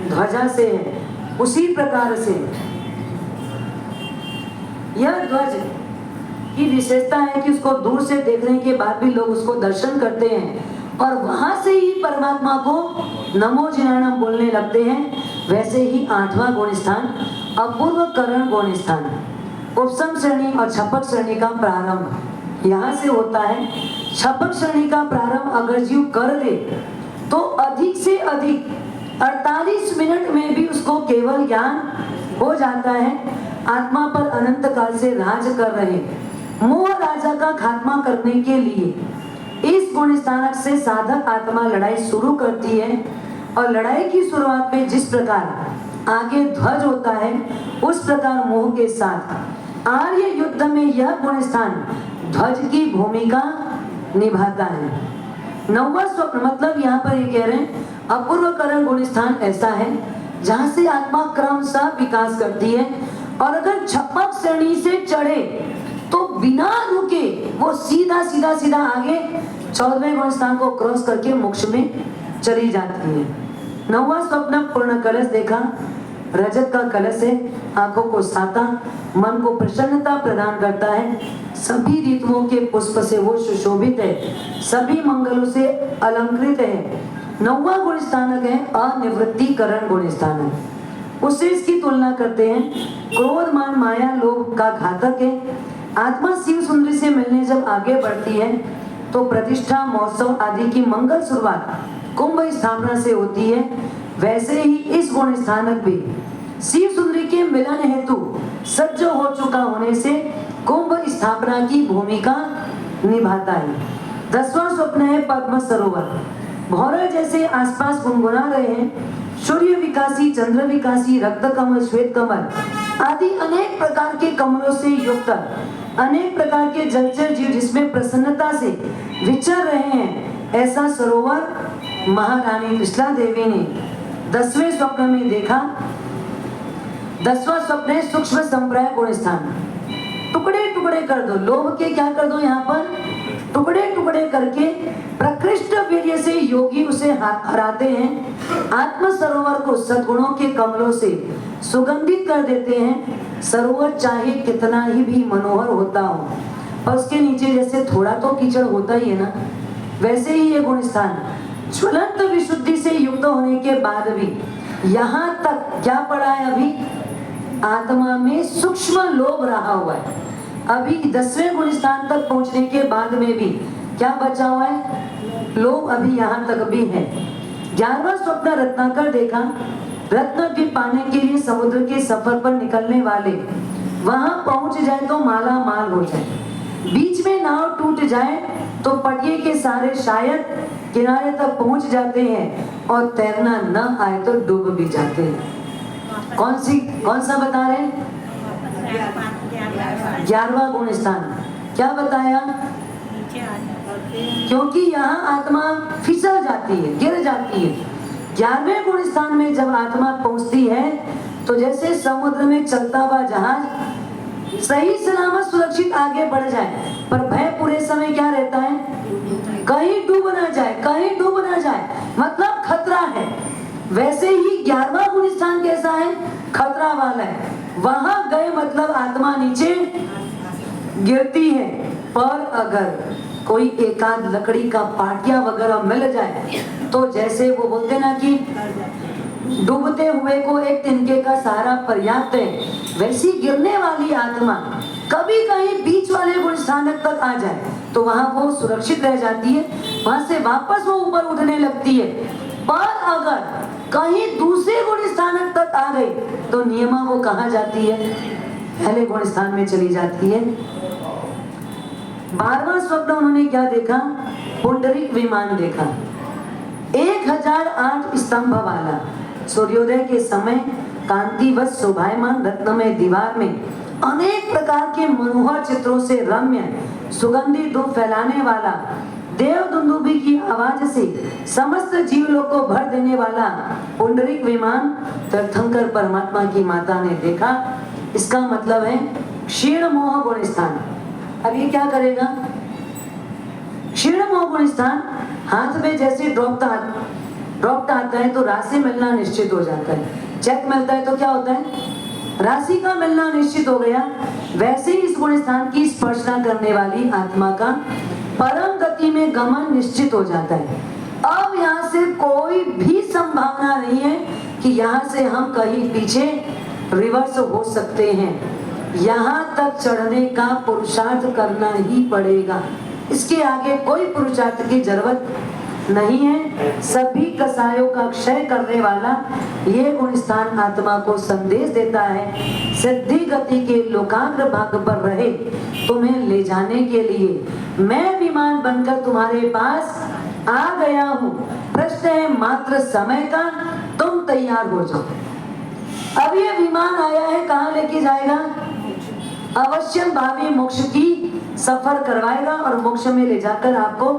ध्वजा से है। उसी प्रकार से यह ध्वज की विशेषता है कि उसको दूर से देखने के बाद भी लोग उसको दर्शन करते हैं और वहां से ही परमात्मा को नमो जिनाणम बोलने लगते हैं। वैसे ही आठवां गुण स्थान अपूर्व करण गुण स्थान, उपसम श्रेणी और छपक श्रेणी का प्रारंभ यहाँ से होता है। छपक श्रेणी का प्रारंभ अगर जीव कर ले तो अधिक से अधिक 48 मिनट में भी उसको केवल ज्ञान हो जाता है। आत्मा पर अनंत काल से राज कर रहे मोह राजा का खात्मा करने के लिए इस गुण स्थानक से साधक आत्मा लड़ाई शुरू करती है और लड़ाई की शुरुआत में जिस प्रकार आगे ध्वज होता है उस प्रकार मोह के साथ आर्य युद्ध में यह गुण स्थान ध्वज की भूमिका निभाता है। नौवां स्वप्न मतलब यहाँ पर ये कह रहे हैं अपूर्व करण गुण स्थान ऐसा है जहाँ से आत्मा क्रमशः विकास करती है और अगर छपक श्रेणी से चढ़े तो बिना रुके वो सीधा सीधा सीधा आगे 14वें गुण स्थान को क्रॉस करके मोक्ष में चली जाती है। नौवां स्वप्न पूर्ण कलश देखा। रजत का कलश है, आंखों को साता, मन को प्रसन्नता प्रदान करता है, सभी ऋतुओं के पुष्प से वो सुशोभित है, सभी मंगलों से अलंकृत है। नौवां गुण स्थानक है अनिवृत्तिकरण गुण स्थानक। उससे इसकी तुलना करते हैं क्रोध मान माया लोभ का घातक है। आत्मा शिव सुंदरी से मिलने जब आगे बढ़ती है तो प्रतिष्ठा महोत्सव आदि की मंगल शुरुआत कुंभ स्थापना से होती है। वैसे ही इस गुण स्थानक भी शिव सुंदरी के मिलन हेतु सज्ज हो चुका होने से कुंभ स्थापना की भूमिका निभाता है। 10वां स्वप्न है पद्म सरोवर। भौरे जैसे आसपास गुनगुना रहे हैं, सूर्य विकासी, चंद्र विकासी, रक्त कमल, श्वेत कमल आदि अनेक प्रकार के कमलों से युक्त अनेक प्रकार के जलचर जीव जिसमें प्रसन्नता से विचर रहे हैं, ऐसा सरोवर महारानी कृष्णा देवी ने 10वें स्वप्न में देखा। 10वां स्वप्न है सूक्ष्म संप्रदाय गुण स्थान। टुकड़े टुकड़े कर दो, लोभ के क्या कर दो, यहाँ पर टुकड़े टुकड़े करके प्रकृष्ट वीर्य से योगी उसे हराते हैं। आत्म सरोवर को सद्गुणों के कमलों से सुगंधित कर देते हैं। सरोवर चाहे कितना ही भी मनोहर होता हो, पर उसके नीचे जैसे थोड़ा तो कीचड़ होता ही है ना, वैसे ही ये गुण स्थान ज्वलंत विशुद्धि से युक्त होने के बाद भी यहाँ तक क्या पड़ा है, अभी आत्मा में सूक्ष्म लोभ रहा हुआ है। अभी 10वें गुण स्थान तक पहुंचने के बाद में भी क्या बचा हुआ है, लोभ अभी यहाँ तक भी है। 11वां स्वप्न रत्नाकर देखा। रत्न द्वीप पाने के लिए समुद्र के सफर पर निकलने वाले वहां पहुंच जाए तो माला माल हो जाए, बीच में नाव टूट जाए तो पटिए के सारे शायद किनारे तक पहुंच जाते हैं और तैरना न आए तो डूब भी जाते हैं। कौन सा बता रहे हैं? 11वां गुण स्थान। क्या बताया? क्योंकि यहाँ आत्मा फिसल जाती है, गिर जाती है। 11वें गुण स्थान में जब आत्मा पहुंचती है तो जैसे समुद्र में चलता हुआ जहाज सही सलामत सुरक्षित आगे बढ़ जाए, पर भय पूरे समय क्या रहता है, कहीं डूब ना जाए, कहीं डूब ना जाए, मतलब खतरा है। वैसे ही 11वां गुण स्थान कैसा है, खतरा वाला है। वहां गए मतलब आत्मा नीचे गिरती है, पर अगर कोई एकांत लकड़ी का पाटिया वगैरह मिल जाए तो जैसे वो बोलते ना कि डूबते हुए को एक तिनके का सहारा पर्याप्त है, वैसी गिरने वाली आत्मा कभी कहीं बीच वाले गुण स्थानक तक आ जाए तो वहां वो सुरक्षित रह जाती है, वहां से वापस वो ऊपर उठने लगती है। पर अगर कहीं दूसरे गुण स्थानक तक आ गई तो नियमा वो कहाँ जाती है? पहले गुण स्थान में चली जाती है। 12वां स्वप्न उन्होंने क्या देखा? पुंडरीक विमान देखा, 1008 स्तंभ वाला, सूर्योदय के समय कांतिवत शोभायमान रत्नमय दीवार में अनेक प्रकार के मनोहर चित्रों से रम्य सुगंधित धूप फैलाने वाला, देव दुंदुभी की आवाज से समस्त जीवलोक को भर देने वाला पुंडरीक विमान तीर्थंकर परमात्मा की माता ने देखा। इसका मतलब है क्षीण मोह गुण स्थान। अब ये क्या करेगा? क्षीण मोह गुण स्थान हाथ में जैसे ड्रॉप आता है तो राशि मिलना निश्चित हो जाता है। चेक मिलता है तो क्या होता है? राशि का मिलना निश्चित हो गया। वैसे ही इस गुण स्थान की स्पर्शना करने वाली आत्मा का परम गति में गमन निश्चित हो जाता है। अब यहाँ से कोई भी संभावना नहीं है कि यहाँ से हम कहीं पीछे रिवर्स हो सकते हैं। यहाँ तक चढ़ने का पुरुषार्थ करना ही पड़ेगा। इसके आगे कोई पुरुषार्थ की जरूरत नहीं है। सभी कसायों का क्षय करने वाला ये गुण स्थान आत्मा को संदेश देता है, सिद्धि गति के लोकाग्र भाग पर रहे तुम्हें ले जाने के लिए मैं विमान बनकर तुम्हारे पास आ गया हूँ। प्रश्न है मात्र समय का, तुम तैयार हो जाओ। अब ये विमान आया है, कहाँ लेके जाएगा? अवश्य भावी मोक्ष की सफर करवाएगा और मोक्ष में ले जाकर आपको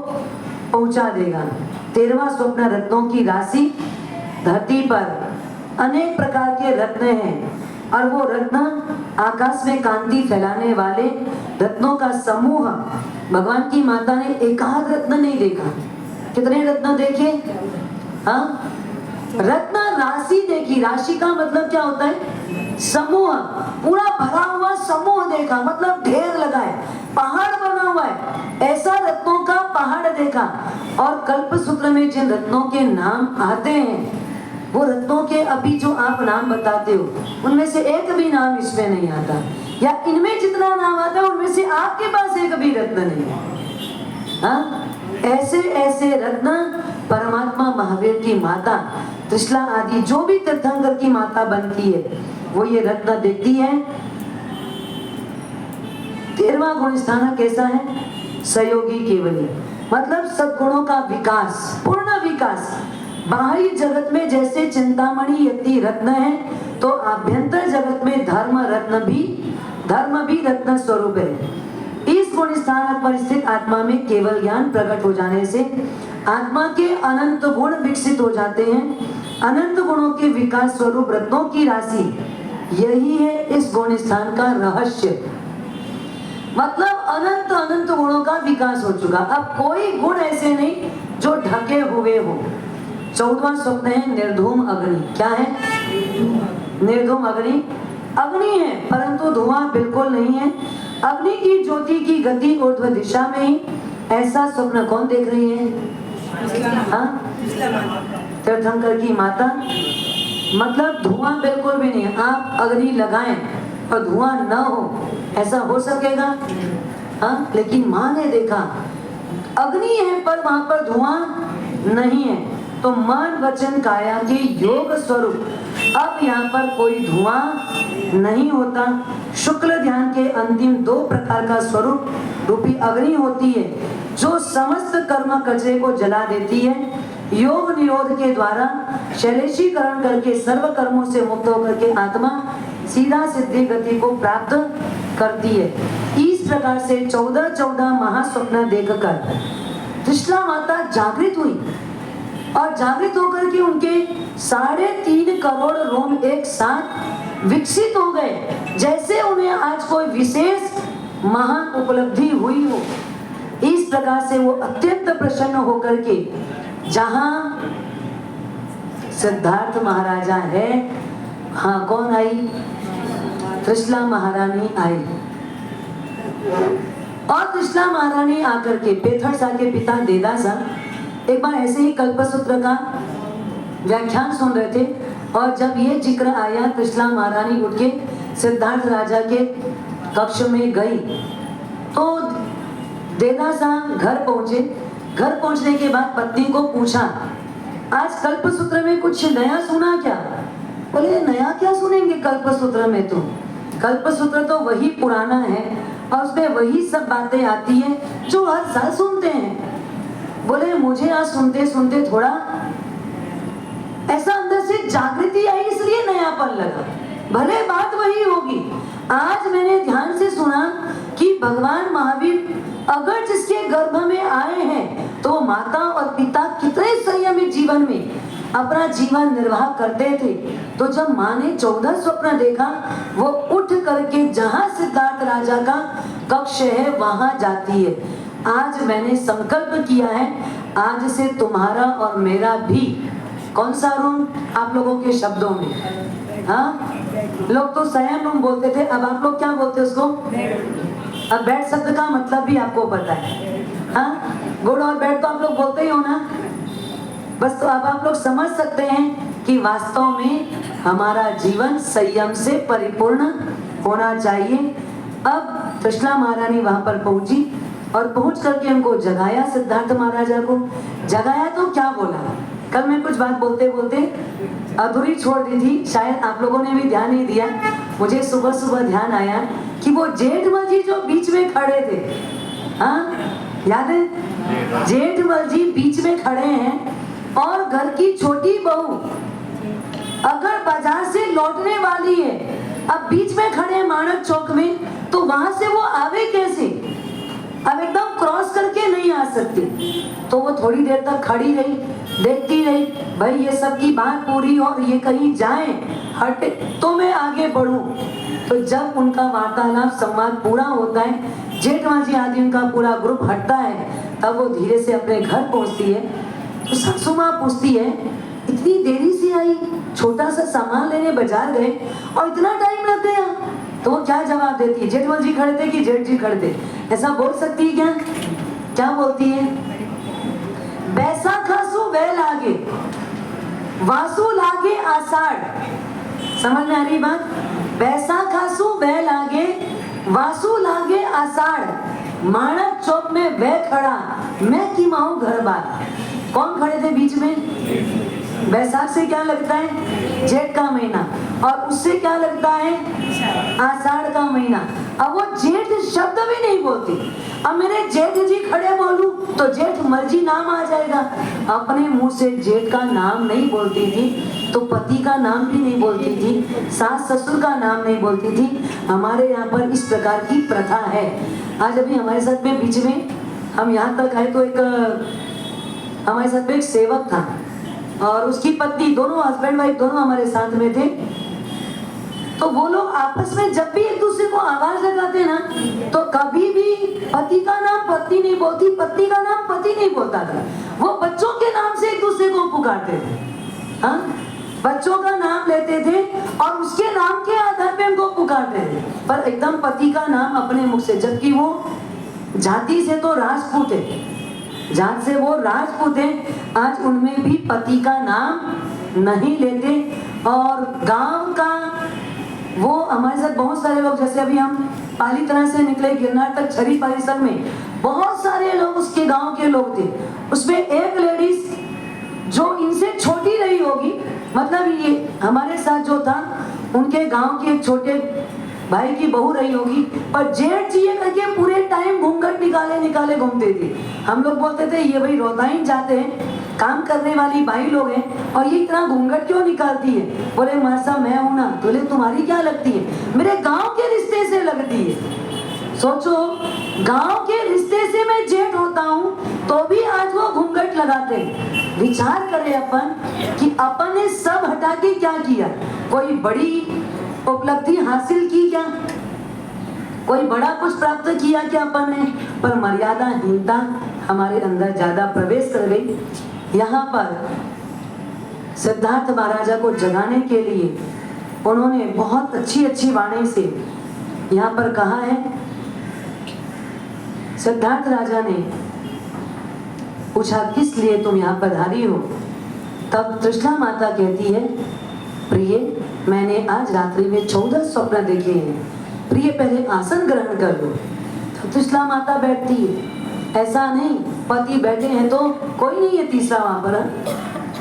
पहुंचा देगा। 13वां स्वप्न रत्नों की राशि। धरती पर अनेक प्रकार के रत्न हैं और वो रत्न आकाश में कांति फैलाने वाले रत्नों का समूह। भगवान की माता ने एकाध रत्न नहीं देखा। कितने रत्न देखे? हाँ, रत्न राशि देखी। राशि का मतलब क्या होता है? समूह, पूरा भरा हुआ समूह देखा, मतलब ढेर लगा है, पहाड़ बना हुआ है। ऐसा रत्नों का पहाड़ देखा। और कल्प सूत्र में जिन रत्नों के नाम आते हैं वो रत्नों के अभी जो आप नाम बताते हो उनमें से एक भी नाम इसमें नहीं आता, या इनमें जितना नाम आता है उनमें से आपके पास एक भी रत्न नहीं है। हाँ, ऐसे ऐसे रत्न परमात्मा महावीर की माता त्रिशला आदि जो भी तीर्थंकर की माता बनती है वो ये रत्न देखती है। 13वां गुण स्थान कैसा है? सहयोगी केवली, मतलब सद्गुणों का विकास, पूर्ण विकास। बाहरी जगत में जैसे चिंतामणि यति रत्न है तो आभ्यंतर जगत में धर्म भी रत्न स्वरूप है। इस गुण स्थान पर स्थित आत्मा में केवल ज्ञान प्रकट हो जाने से आत्मा के अनंत गुण विकसित हो जाते हैं। अनंत गुणों के विकास स्वरूप रत्नों की राशि, यही है इस गुण स्थान का रहस्य। मतलब अनंत गुणों का विकास हो चुका। अब कोई गुण ऐसे नहीं जो ढके हुए हो। 14वां स्वप्न है निर्धूम अग्नि। क्या है? निर्धूम अग्नि। अग्नि है परंतु धुआं बिल्कुल नहीं है। अग्नि की ज्योति की गति ऊर्ध्व दिशा में ही। ऐसा स्वप्न कौन देख रही है? हाँ, तीर्थंकर की माता। मतलब धुआं बिल्कुल भी नहीं। आप अग्नि लगाएं और धुआं न हो, ऐसा हो सकेगा? हाँ, लेकिन माँ ने देखा अग्नि है पर वहां पर धुआं नहीं है। तो मन वचन काया के योग स्वरूप अब यहाँ पर कोई धुआं नहीं होता। शुक्ल ध्यान के अंतिम 2 प्रकार का स्वरूप रूपी अग्नि होती है जो समस्त कर्म कचरे को जला देती है। योग निरोध के द्वारा शैलेशीकरण करके सर्व कर्मों से मुक्त होकर के आत्मा सीधा सिद्धि गति को प्राप्त करती है। इस प्रकार से 14 महास्वप्न देखकर त्रिशला माता जागृत हुई और जागृत होकर के उनके 3.5 करोड़ रोम एक साथ विकसित हो गए, जैसे उन्हें आज कोई विशेष महान उपलब्धि हुई हो। इस प्रकार से वो अत्यंत प्रसन्न होकर के जहां सिद्धार्थ महाराजा है, हाँ, कौन आई? त्रिशला महारानी आई। और त्रिशला महारानी आकर के पेथरसा के पिता देदासा एक बार ऐसे ही कल्पसूत्र का व्याख्यान सुन रहे थे और जब ये जिक्र आया त्रिशला महारानी उठ के सिद्धार्थ राजा के कक्ष में गई तो देदासा घर पहुंचे। घर पहुंचने के बाद पत्नी को पूछा आज कल्पसूत्र में कुछ नया सुना क्या? बोले नया क्या सुनेंगे कल्पसूत्र में? तो कल्पसूत्र तो वही पुराना है और उसमें वही सब बातें आती है जो हर साल सुनते हैं। बोले मुझे आज सुनते सुनते थोड़ा ऐसा अंदर से जागृति आई, इसलिए नयापन लगा। भले बात वही होगी। आज मैंने ध्यान से सुना कि भगवान महावीर अगर जिसके गर्भ में आए हैं तो माता और पिता कितने संयमित जीवन में अपना जीवन निर्वाह करते थे। तो जब माँ ने 14 स्वप्न देखा, वो उठ करके जहाँ सिद्धार्थ राजा का कक्ष है वहां जाती है। आज मैंने संकल्प किया है, आज से तुम्हारा और मेरा भी कौन सा रूम? आप लोगों के शब्दों में, हाँ, लोग तो शयन रूम बोलते थे, अब आप लोग क्या बोलते हैं उसको? अब बेड शब्द का मतलब भी आपको पता है, हाँ, गुड और बेड तो आप लोग बोलते ही हो ना। बस तो अब आप लोग समझ सकते हैं कि वास्तव में हमारा जीवन संयम से परिपूर्ण होना चाहिए। अब कृष्णा महारानी वहां पर पहुंची और पहुंच करके उनको जगाया, सिद्धार्थ महाराजा को जगाया। तो क्या बोला? कल मैं कुछ बात बोलते बोलते अधूरी छोड़ दी थी, शायद आप लोगों ने भी ध्यान नहीं दिया। मुझे सुबह सुबह ध्यान आया कि वो जेठमल जी जो बीच में खड़े थे, हाँ याद है? जेठमल जी बीच में खड़े हैं और घर की छोटी बहू अगर बाजार से लौटने वाली है, अब बीच में खड़े हैं माणक चौक में, तो वहां से वो आवे कैसे? अब एकदम क्रॉस करके नहीं आ सकती। तो वो थोड़ी देर तक खड़ी रही, देखती रही, भाई ये सब की बात पूरी और ये कहीं जाए हटे तो मैं आगे बढ़ूं। तो जब उनका वार्तालाप संवाद पूरा होता है, जेठमां जी आदि उनका पूरा ग्रुप हटता है, तब वो धीरे से अपने घर पहुंचती है। तो सासू माँ पूछती है, इतनी देरी से आई, छोटा सा सामान लेने बाजार गए और इतना टाइम लग गया? तो वो क्या जवाब देती है? जेठमल जी खड़े थे कि जेठ जी खड़े थे? ऐसा बोल सकती है क्या? क्या बोलती है? बैसाखासु वे लागे, वासु लागे आषाढ़। समझ में आ रही बात? बैसाखासु वे लागे, वासु लागे आषाढ़। माणक चौक में वे खड़ा, मैं की माऊ घर बार। कौन खड़े थे बीच में? बैसाख से क्या लगता है? जेठ का महीना। और उससे क्या लगता है? आषाढ़ का महीना। अब वो जेठ शब्द भी नहीं बोलती। अब मेरे जेठ जी खड़े बोलूं तो जेठ मर्जी नाम आ जाएगा। अपने मुंह से जेठ का नाम नहीं बोलती थी, तो पति का नाम भी नहीं बोलती थी, सास ससुर का नाम नहीं बोलती थी। हमारे यहाँ पर इस प्रकार की प्रथा है। आज अभी हमारे साथ में बीच में हम यहाँ तक आए तो एक हमारे साथ में एक सेवक था और उसकी पत्नी, दोनों हस्बैंड वाइफ दोनों हमारे साथ में थे। तो वो लोग आपस में जब भी एक दूसरे को आवाज लगाते ना, तो कभी भी पति का नाम पत्नी नहीं बोलती, पत्नी का नाम पति नहीं बोलता था। वो बच्चों के नाम से एक दूसरे को पुकारते थे, हाँ, बच्चों का नाम लेते थे और उसके नाम के आधार पे उनको पुकारते थे, पर एकदम पति का नाम अपने मुख से। जबकि वो जाति से तो राजपूत है, जात से वो राजपूत हैं, आज उनमें भी पति का नाम नहीं लेते। और गांव का वो हमारे साथ बहुत सारे लोग, जैसे अभी हम पाली तरह से निकले गिरनार तक छरी परिसर में, बहुत सारे लोग उसके गांव के लोग थे। उसमें एक लेडीज जो इनसे छोटी रही होगी, मतलब ये हमारे साथ जो था उनके गांव के एक छोटे भाई की बहू रही होगी, पर जेठ जी ये करके पूरे टाइम घूंघट निकाले घूमते थे। हम लोग बोलते थे ये भाई रोदाइन जाते हैं, काम करने वाली बाई लोग हैं और ये इतना घूंघट क्यों निकालती है? बोले माँ साहब मैं हूं ना। बोले तुम्हारी क्या लगती है? मेरे गांव के रिश्ते से लगती है। सोचो, गांव के रिश्ते से मैं जेठ होता हूँ तो भी आज वो घूंघट लगाते हैं। विचार करें अपन कि अपन ने सब हटा के क्या किया? कोई बड़ी उपलब्धि हासिल की क्या? कोई बड़ा कुछ प्राप्त किया क्या अपन ने? पर मर्यादाहीनता हमारे अंदर ज्यादा प्रवेश कर गई। यहाँ पर सिद्धार्थ महाराजा को जगाने के लिए उन्होंने बहुत अच्छी अच्छी वाणी से यहाँ पर कहा है। सिद्धार्थ राजा ने पूछा किस लिए तुम यहाँ पधारी हो? तब तृष्णा माता कहती है, प्रिय मैंने आज रात्रि में 14 स्वप्न देखे हैं, प्रिय पहले आसन ग्रहण कर लो। तो तृष्णा माता बैठती है। ऐसा नहीं पति बैठे हैं तो कोई नहीं है तीसरा वहां पर,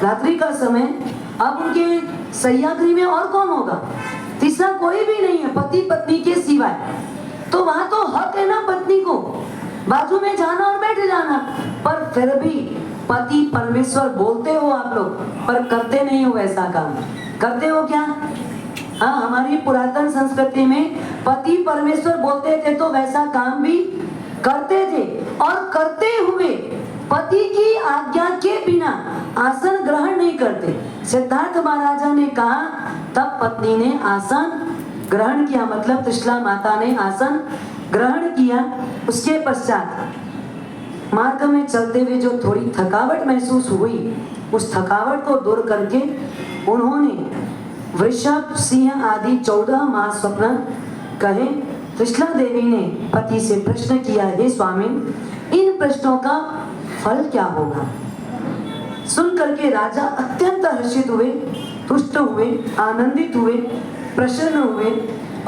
रात्रि का समय, अब उनके सह्यागृह में और कौन होगा? तीसरा कोई भी नहीं है पति पत्नी के सिवाय। तो वहां तो हक है ना पत्नी को बाजू में जाना और बैठ जाना, पर फिर भी पति परमेश्वर बोलते हो आप लोग, पर करते नहीं हो वैसा काम। करते हो क्या? हाँ, हमारी पुरातन संस्कृति में पति परमेश्वर बोलते थे तो वैसा काम भी करते थे, और करते हुए पति की आज्ञा के बिना आसन ग्रहण नहीं करते। सिद्धार्थ महाराजा ने कहा, तब पत्नी ने आसन ग्रहण किया, मतलब त्रिशला माता ने आसन ग्रहण किया। उसके पश्चात मार्ग में चलते हुए जो थोड़ी थकावट महसूस हुई, उस थकावट को दूर करके उन्होंने वृषभ, सिंह आदि 14 महास्वप्न कहे। त्रिशला देवी ने पति से प्रश्न किया, हे स्वामी, इन प्रश्नों का फल क्या होगा? सुन करके राजा अत्यंत हर्षित हुए, तुष्ट हुए, आनंदित हुए, प्रसन्न हुए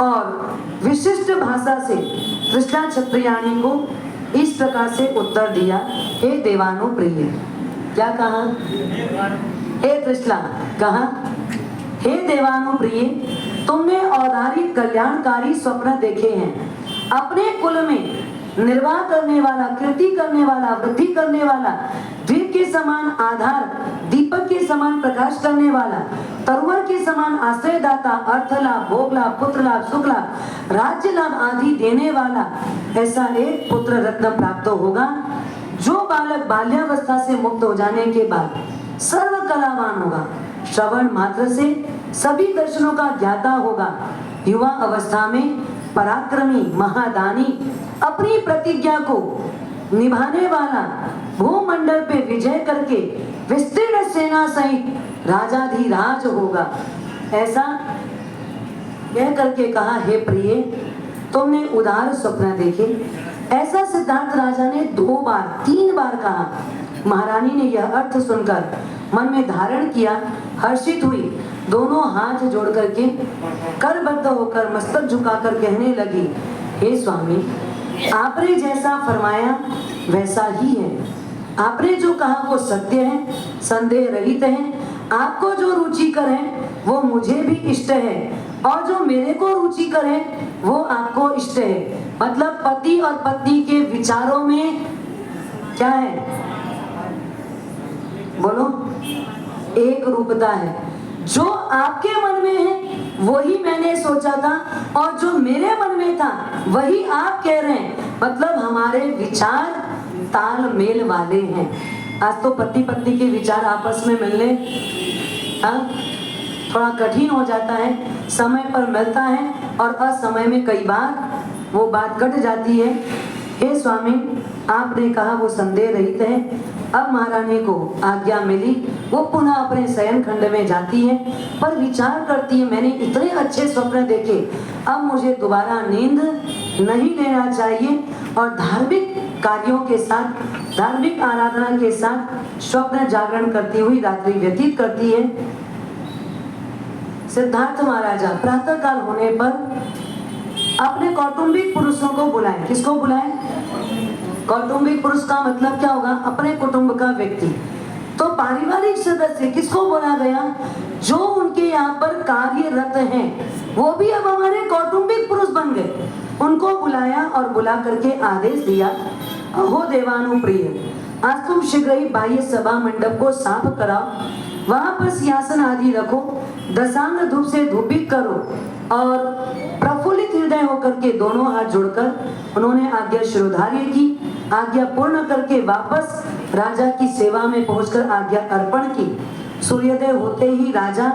और विशिष्ट भाषा से त्रिशला क्षत्रियाणी को इस प्रकार से उत्तर दिया, हे देवानुप्रिय। क्या कहा? हे त्रिशला, कहा, हे देवानुप्रिय, तुमने औदार्य कल्याणकारी स्वप्न देखे हैं। अपने कुल में निर्वाह करने वाला, कीर्ति करने वाला, वृद्धि करने वाला, द्वीप के समान आधार, दीपक के समान प्रकाश करने वाला, तरुवर के समान आश्रयदाता, अर्थ लाभ, भोग लाभ, पुत्र लाभ, सुख लाभ, राज्य लाभ आदि देने वाला ऐसा एक पुत्र रत्न प्राप्त होगा, जो बालक बाल्यावस्था से मुक्त हो जाने के बाद सर्व कलावान होगा, श्रवण मात्र से सभी दर्शनों का ज्ञाता होगा, युवा अवस्था में पराक्रमी, महादानी, अपनी प्रतिज्ञा को निभाने वाला, भूमंडल पे विजय करके विस्तीर्ण सेना सहित राजाधिराज होगा। ऐसा कह करके कहा, हे प्रिय, तुमने उदार स्वप्न देखे। ऐसा सिद्धार्थ राजा ने 2 बार 3 बार कहा। महारानी ने यह अर्थ सुनकर मन में धारण किया, हर्षित हुई, दोनों हाथ जोड़ करके करबद्ध होकर मस्तक झुकाकर कहने लगी, हे स्वामी, आपने जैसा फरमाया वैसा ही है। आपने जो कहा वो सत्य है, संदेह रहित है। आपको जो रुचिकर है वो मुझे भी इष्ट है, और जो मेरे को रुचिकर है वो आपको इष्ट है। मतलब पति और पत्नी के विचारों में क्या है? बोलो, एक रूपता है। जो आपके मन में है वही मैंने सोचा था, और जो मेरे मन में था वही आप कह रहे हैं। मतलब हमारे विचार तालमेल वाले हैं। आज तो पति पत्नी के विचार आपस में मिलने थोड़ा कठिन हो जाता है। समय पर मिलता है और असमय में कई बार वो बात कट जाती है। हे स्वामी, आपने कहा वो संदेह रहित है। अब महारानी को आज्ञा मिली, वो पुनः अपने शयन खंड में जाती है, पर विचार करती है, मैंने इतने अच्छे स्वप्न देखे, अब मुझे दोबारा नींद नहीं लेना चाहिए, और धार्मिक कार्यों के साथ, धार्मिक आराधना के साथ स्वप्न जागरण करती हुई रात्रि व्यतीत करती है। सिद्धार्थ महाराजा प्रातः काल होने पर अपने कौटुंबिक पुरुषों को बुलाए। किसको बुलाए? कौटुंबिक पुरुष का मतलब क्या होगा? अपने कुटुंब का व्यक्ति। तो पारिवारिक सदस्य किसको बोला गया? जो उनके यहाँ पर कार्यरत हैं, वो भी अब हमारे कौटुंबिक पुरुष बन गए। उनको बुलाया और बुला करके आदेश दिया, हो देवानुप्रिय, आज तुम शीघ्र ही बाह्य सभा मंडप को साफ कराओ, वहां पर सिंहासन आदि रखो, दशांग धूप से धूपित करो, और प्रफुल्लित हृदय होकर के दोनों हाथ जोड़कर उन्होंने आज्ञा शिरोधार्य की। आज्ञा पूर्ण करके वापस राजा की सेवा में पहुंचकर आज्ञा अर्पण की। सूर्योदय होते ही राजा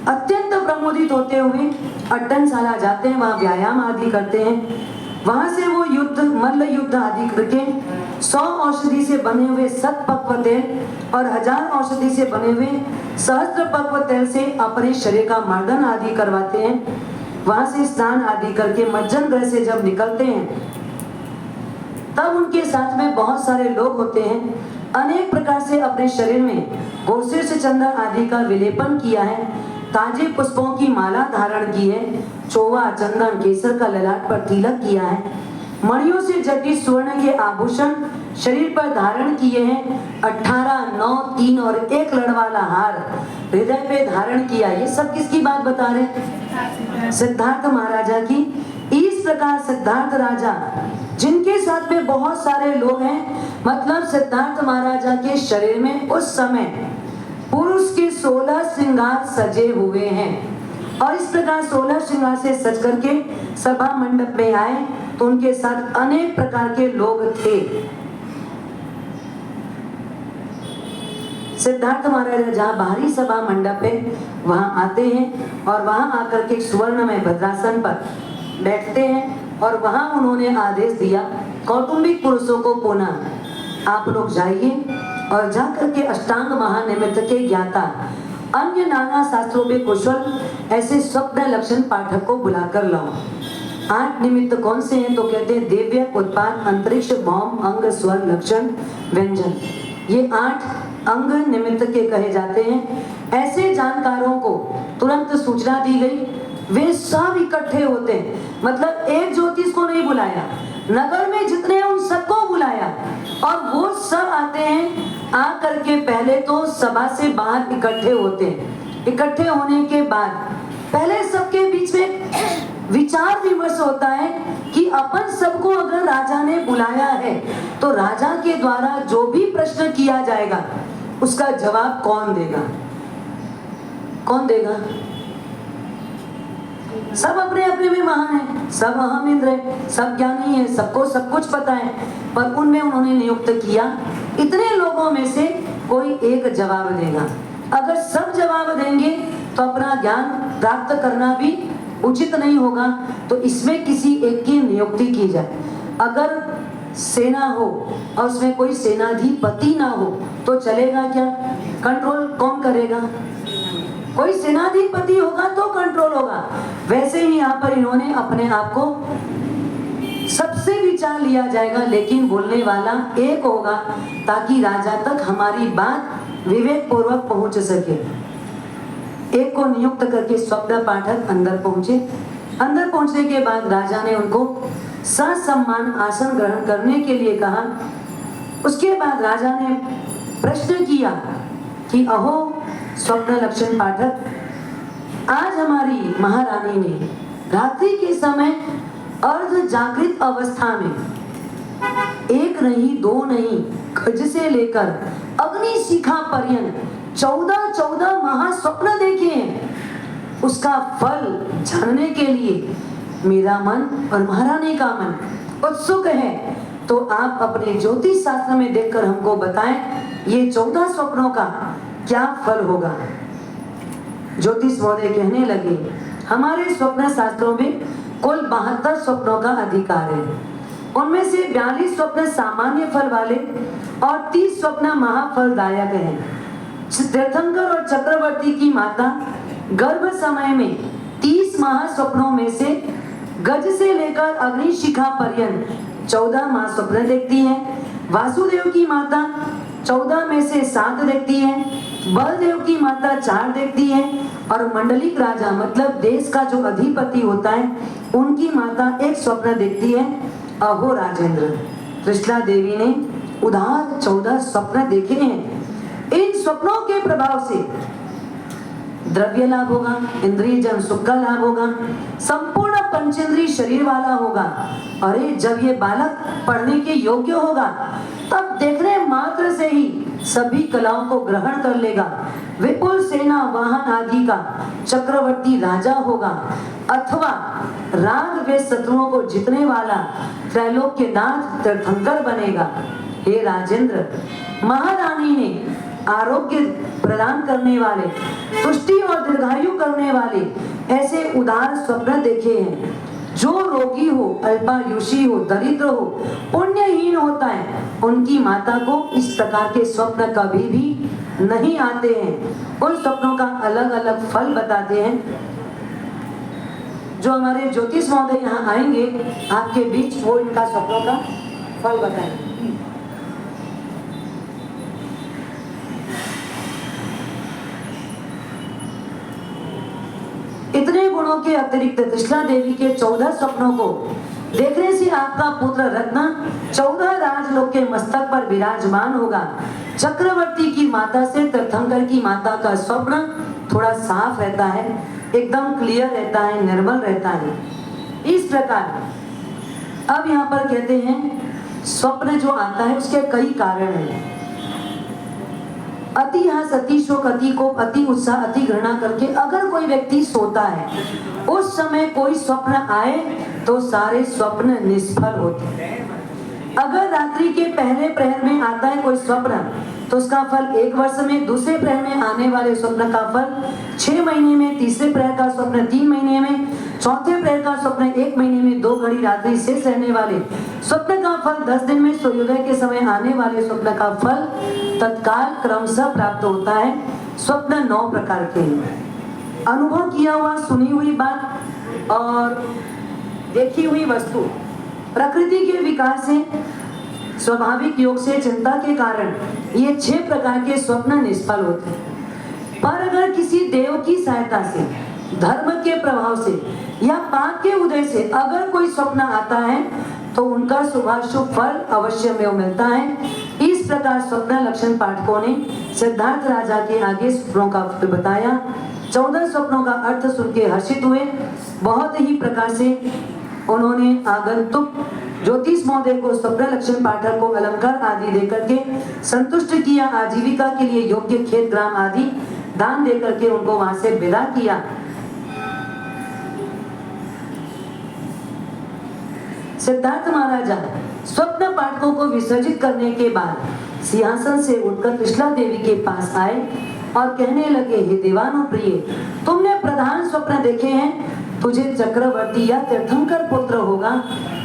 अत्यंत प्रमोदित होते हुए अट्टनशाला जाते हैं, वहां व्यायाम आदि करते हैं। वहां से वो युद्ध, मल्ल युद्ध आदि करके 100 औषधि से बने हुए शतपक्व तेल और 1000 औषधि से बने हुए सहस्त्र पक्व तेल से अपने शरीर का मर्दन आदि करवाते हैं। वहां से स्नान आदि करके मज्जन ग्रह से जब निकलते हैं, तब उनके साथ में बहुत सारे लोग होते हैं। अनेक प्रकार से अपने शरीर में गोशीर्ष चंदन आदि का विलेपन किया है, ताजे पुष्पों की माला धारण की है, चोवा, चंदन, केसर का ललाट पर तिलक किया है, मणियों से जटित स्वर्ण के आभूषण शरीर पर धारण किए हैं 18, 9, 3 और 1 लड़ वाला हार हृदय पे धारण किया। ये सब किसकी बात बता रहे हैं? सिद्धार्थ महाराजा की। इस प्रकार सिद्धार्थ राजा जिनके साथ में बहुत सारे लोग हैं, मतलब सिद्धार्थ महाराजा के शरीर में उस समय पुरुष के 16 श्रृंगार सजे हुए हैं। और इस प्रकार 16 श्रृंगार से सज करके सभा मंडप में आए तो उनके साथ अनेक प्रकार के लोग थे। सिद्धार्थ महाराज जहाँ बाहरी सभा मंडप है वहां आते हैं और वहां आकर के सुवर्ण में भद्रासन पर बैठते हैं और वहां उन्होंने आदेश दिया कौटुंबिक पुरुषों को पुनः आप लोग जाइए और जाकर के अष्टांग महानिमित्त के ज्ञाता अन्य नाना शास्त्रों में कुशल ऐसे स्वप्न लक्षण पाठक को बुलाकर लाओ। 8 निमित्त कौन से हैं? तो कहते हैं दिव्य, उत्पाद, अंतरिक्ष, भौम, अंग, स्वर, लक्षण, व्यंजन। ये 8 अंग निमित्त के कहे जाते हैं। ऐसे जानकारों को तुरंत सूचना दी गई, वे सब इकट्ठे होते हैं। मतलब एक ज्योतिष को नहीं बुलाया, नगर में जितने हैं उन सबको बुलाया और वो सब आते हैं। आकर के पहले तो सभा से बाहर इकट्ठे होते हैं। इकट्ठे होने के बाद पहले सबके बीच में विचार विमर्श होता है कि अपन सबको अगर राजा ने बुलाया है तो राजा के द्वारा जो भी प्रश्न किया जाएगा उसका जवाब कौन देगा? कौन देगा? सब अपने अपने में महान है, सब अहम इंद्र है, सब ज्ञानी है, सबको सब कुछ पता है, पर उनमें उन्होंने नियुक्त किया इतने लोगों में से कोई एक जवाब देगा। अगर सब जवाब देंगे तो अपना ज्ञान प्राप्त करना भी उचित नहीं होगा, तो इसमें किसी एक की नियुक्ति की जाए। अगर सेना हो और उसमें कोई सेनाधिपति ना हो तो चलेगा क्या? कंट्रोल कौन करेगा? कोई सेनाधिपति होगा तो कंट्रोल होगा। वैसे ही यहाँ पर इन्होंने अपने आप को सबसे विचार लिया जाएगा, लेकिन बोलने वाला एक होगा ताकि राजा तक हमारी बात विवेक पूर्वक पहुंच सके। एक को नियुक्त करके स्वप्न पाठक अंदर पहुंचे। अंदर पहुंचने के बाद राजा ने उनको ससम्मान आसन ग्रहण करने के लिए कहा। उसके बाद राजा ने प्रश्न किया कि अहो स्वप्न लक्षण पाठक, आज हमारी महारानी ने रात्रि के समय अर्ध जागृत अवस्था में 1 नहीं 2 नहीं गज से लेकर अग्नि शिखा पर्यंत 14 महास्वप्न देखे हैं। उसका फल जानने के लिए मेरा मन और महारानी का मन उत्सुक है, तो आप अपने ज्योतिष शास्त्र में देखकर हमको बताएं ये 14 स्वप्नों का क्या फल होगा। ज्योतिष महोदय कहने लगे हमारे स्वप्न शास्त्रों में कुल 72 स्वप्नों का अधिकार है। उनमें से 42 स्वप्न सामान्य फल वाले और 30 स्वप्न महाफलदायक हैं। तीर्थंकर और चक्रवर्ती की माता गर्भ समय में 30 महास्वप्नों में से गज से लेकर अग्निशिखा पर्यंत 14 महास्वप्न देखती है। वासुदेव की माता 14 में से 7 देखती है, बलदेव की माता 4 देखती है और मंडलिक राजा मतलब देश का जो अधिपति होता है उनकी माता 1 स्वप्न देखती है। अहो राजेंद्र, त्रिशला देवी ने उधार 14 स्वप्न देखे हैं। इन स्वप्नों के प्रभाव से द्रव्य लाभ होगा, इंद्रिय जन सुख का लाभ होगा, संपूर्ण पंचेंद्रिय शरीर वाला होगा। अरे जब ये बालक पढ़ने के योग्य होगा तब देखने मात्र से ही सभी कलाओं को ग्रहण कर लेगा। विपुल सेना वाहन आदि का चक्रवर्ती राजा होगा अथवा राग व शत्रुओं को जीतने वाला त्रैलोक्यनाथ तीर्थंकर बनेगा। हे राजेंद्र, महारानी ने आरोग्य प्रदान करने वाले, तुष्टि और दीर्घायु करने वाले ऐसे उदार स्वप्न देखे हैं। जो रोगी हो, अल्पायुषी हो, दरिद्र हो, पुण्यहीन होता है, उनकी माता को इस प्रकार के स्वप्न कभी भी नहीं आते हैं। उन स्वप्नों का अलग अलग फल बताते हैं। जो हमारे ज्योतिष महोदय यहाँ आएंगे आपके बीच, वो इनका स्वप्नों का फल बताएंगे। इतने गुणों के अतिरिक्त त्रिशला देवी के 14 स्वप्नों को देखने से आपका पुत्र रत्न 14 राजलोक के मस्तक पर विराजमान होगा। चक्रवर्ती की माता से तीर्थंकर की माता का स्वप्न थोड़ा साफ रहता है, एकदम क्लियर रहता है, निर्मल रहता है। इस प्रकार अब यहाँ पर कहते हैं स्वप्न जो आता है उसके कई कारण हैं। अति हास, अति शोक, अति कोप, अति उत्साह, अति घृणा करके अगर कोई व्यक्ति सोता है, उस समय कोई स्वप्न आए तो सारे स्वप्न निष्फल होते हैं। अगर रात्रि के पहले प्रहर में आता है कोई स्वप्न तो उसका फल 1 वर्ष में, दूसरे प्रहर में आने वाले स्वप्न का फल 6 महीने में, तीसरे प्रहर का स्वप्न 3 महीने में, चौथे प्रहर का स्वप्न 1 महीने में, 2 घड़ी रात्रि शेष रहने वाले स्वप्न का फल 10 दिन में, सूर्योदय के समय आने वाले स्वप्न का फल तत्काल क्रमशः प्राप्त होता है। स्वप्न 9 प्रकार के हैं। अनुभव किया हुआ, सुनी हुई बात और देखी हुई वस्तु, प्रकृति के विकार से, स्वाभाविक योग से, चिंता के कारण ये 6 प्रकार के स्वप्न निष्फल होते हैं। पर अगर किसी देव की सहायता से, धर्म के प्रभाव से या पाप के उदय से अगर कोई स्वप्न आता है तो उनका शुभाशुभ फल अवश्य में मिलता है। इस प्रकार स्वप्न लक्षण पाठकों ने सिद्धार्थ राजा के आगे स्वप्नों का फल बताया। 14 स्वप्नों का अर्थ सुन के हर्षित हुए। बहुत ही प्रकार से उन्होंने आगंतुक ज्योतिष महोदय को स्वप्न लक्षण पाठक को अलंकार आदि देकर के संतुष्ट किया। आजीविका के लिए योग्य खेत ग्राम आदि दान देकर के उनको वहां से विदा किया। सिद्धार्थ महाराजा स्वप्न पाठकों को विसर्जित करने के बाद सिंहासन से उठकर त्रिशला देवी के पास आए और कहने लगे, हे देवानुप्रिय, तुमने प्रधान स्वप्न देखे हैं, तुझे चक्रवर्ती या तीर्थंकर पुत्र होगा।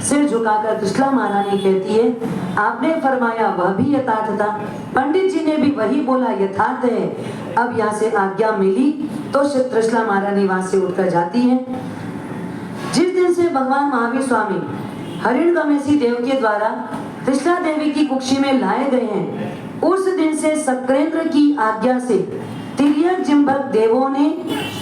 सिर झुकाकर त्रिशला महारानी कहती है, आपने फरमाया वह भी यथार्थ था, पंडित जी ने भी वही बोला यथार्थ है। अब यहाँ से आज्ञा मिली तो त्रिशला महारानी वहां से उठकर जाती है। जिस दिन से भगवान महावीर स्वामी हरिणगमेशी देव के द्वारा त्रिशला देवी की कुक्षी में लाए गए हैं, उस दिन से शक्रेंद्र की आज्ञा से तिर्यक जिम्बक देवों ने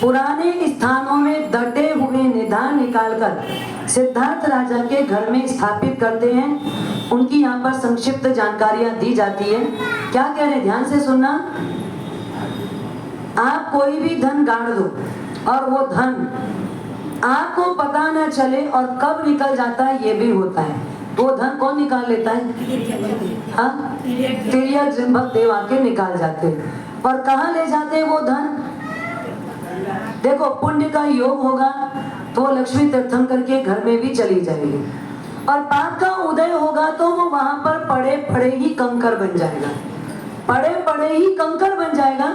पुराने स्थानों में डटे हुए निधान निकालकर सिद्धार्थ राजा के घर में स्थापित करते हैं। उनकी यहाँ पर संक्षिप्त जानकारियां दी जाती है। क्या कह रहे हैं, ध्यान से सुनना। आप कोई भी धन गाड़ दो और वो धन आपको पता न चले और कब निकल जाता है ये भी होता है। वो धन कौन निकाल लेता है? हाँ, तिर्यक जिम्बक देव आके निकाल जाते हैं। और कहाँ ले जाते हैं वो धन? देखो, पुण्य का योग होगा तो लक्ष्मी तीर्थंकर के घर में भी चली जाएगी, और पाप का उदय होगा तो वो वहां पर पड़े पड़े ही कंकर बन जाएगा, पड़े पड़े ही कंकर बन जाएगा।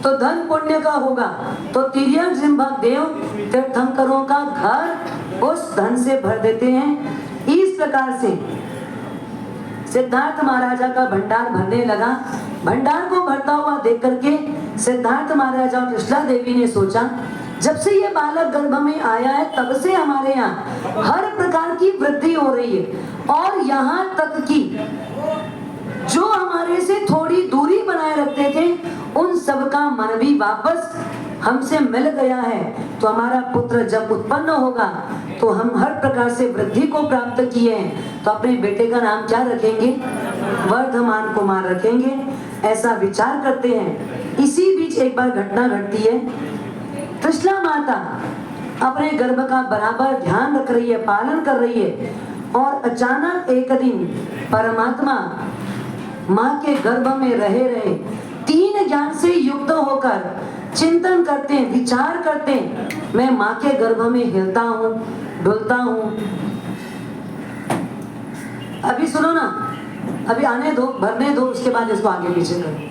तो धन पुण्य का होगा तो तिर्यक जिम्बक देव तीर्थंकरों का घर उस धन से भर देते हैं। इस प्रकार से सिद्धार्थ महाराजा का भंडार भरने लगा। भंडार को भरता हुआ देख करके सिद्धार्थ महाराजा और त्रिशला देवी ने सोचा, जब से ये बालक गर्भ में आया है तब से हमारे यहाँ हर प्रकार की वृद्धि हो रही है, और यहाँ तक कि जो हमारे से थोड़ी दूरी बनाए रखते थे उन सबका मन भी वापस हमसे मिल गया है। तो हमारा पुत्र जब उत्पन्न होगा तो हम हर प्रकार से वृद्धि को प्राप्त किए हैं, तो अपने बेटे का नाम क्या रखेंगे? वर्धमान कुमार रखेंगे, ऐसा विचार करते हैं। इसी बीच एक बार घटना घटती है। त्रिशला माता अपने गर्भ का बराबर ध्यान रख रही है, पालन कर रही है, और अचानक एक दिन परमात्मा माँ के गर्भ में रहे रहे 3 ज्ञान से युक्त होकर चिंतन करते हैं, विचार करते हैं, मैं माँ के गर्भ में हिलता हूँ, डुलता हूँ। अभी सुनो ना, अभी आने दो, भरने दो, उसके बाद इसको आगे पीछे करो।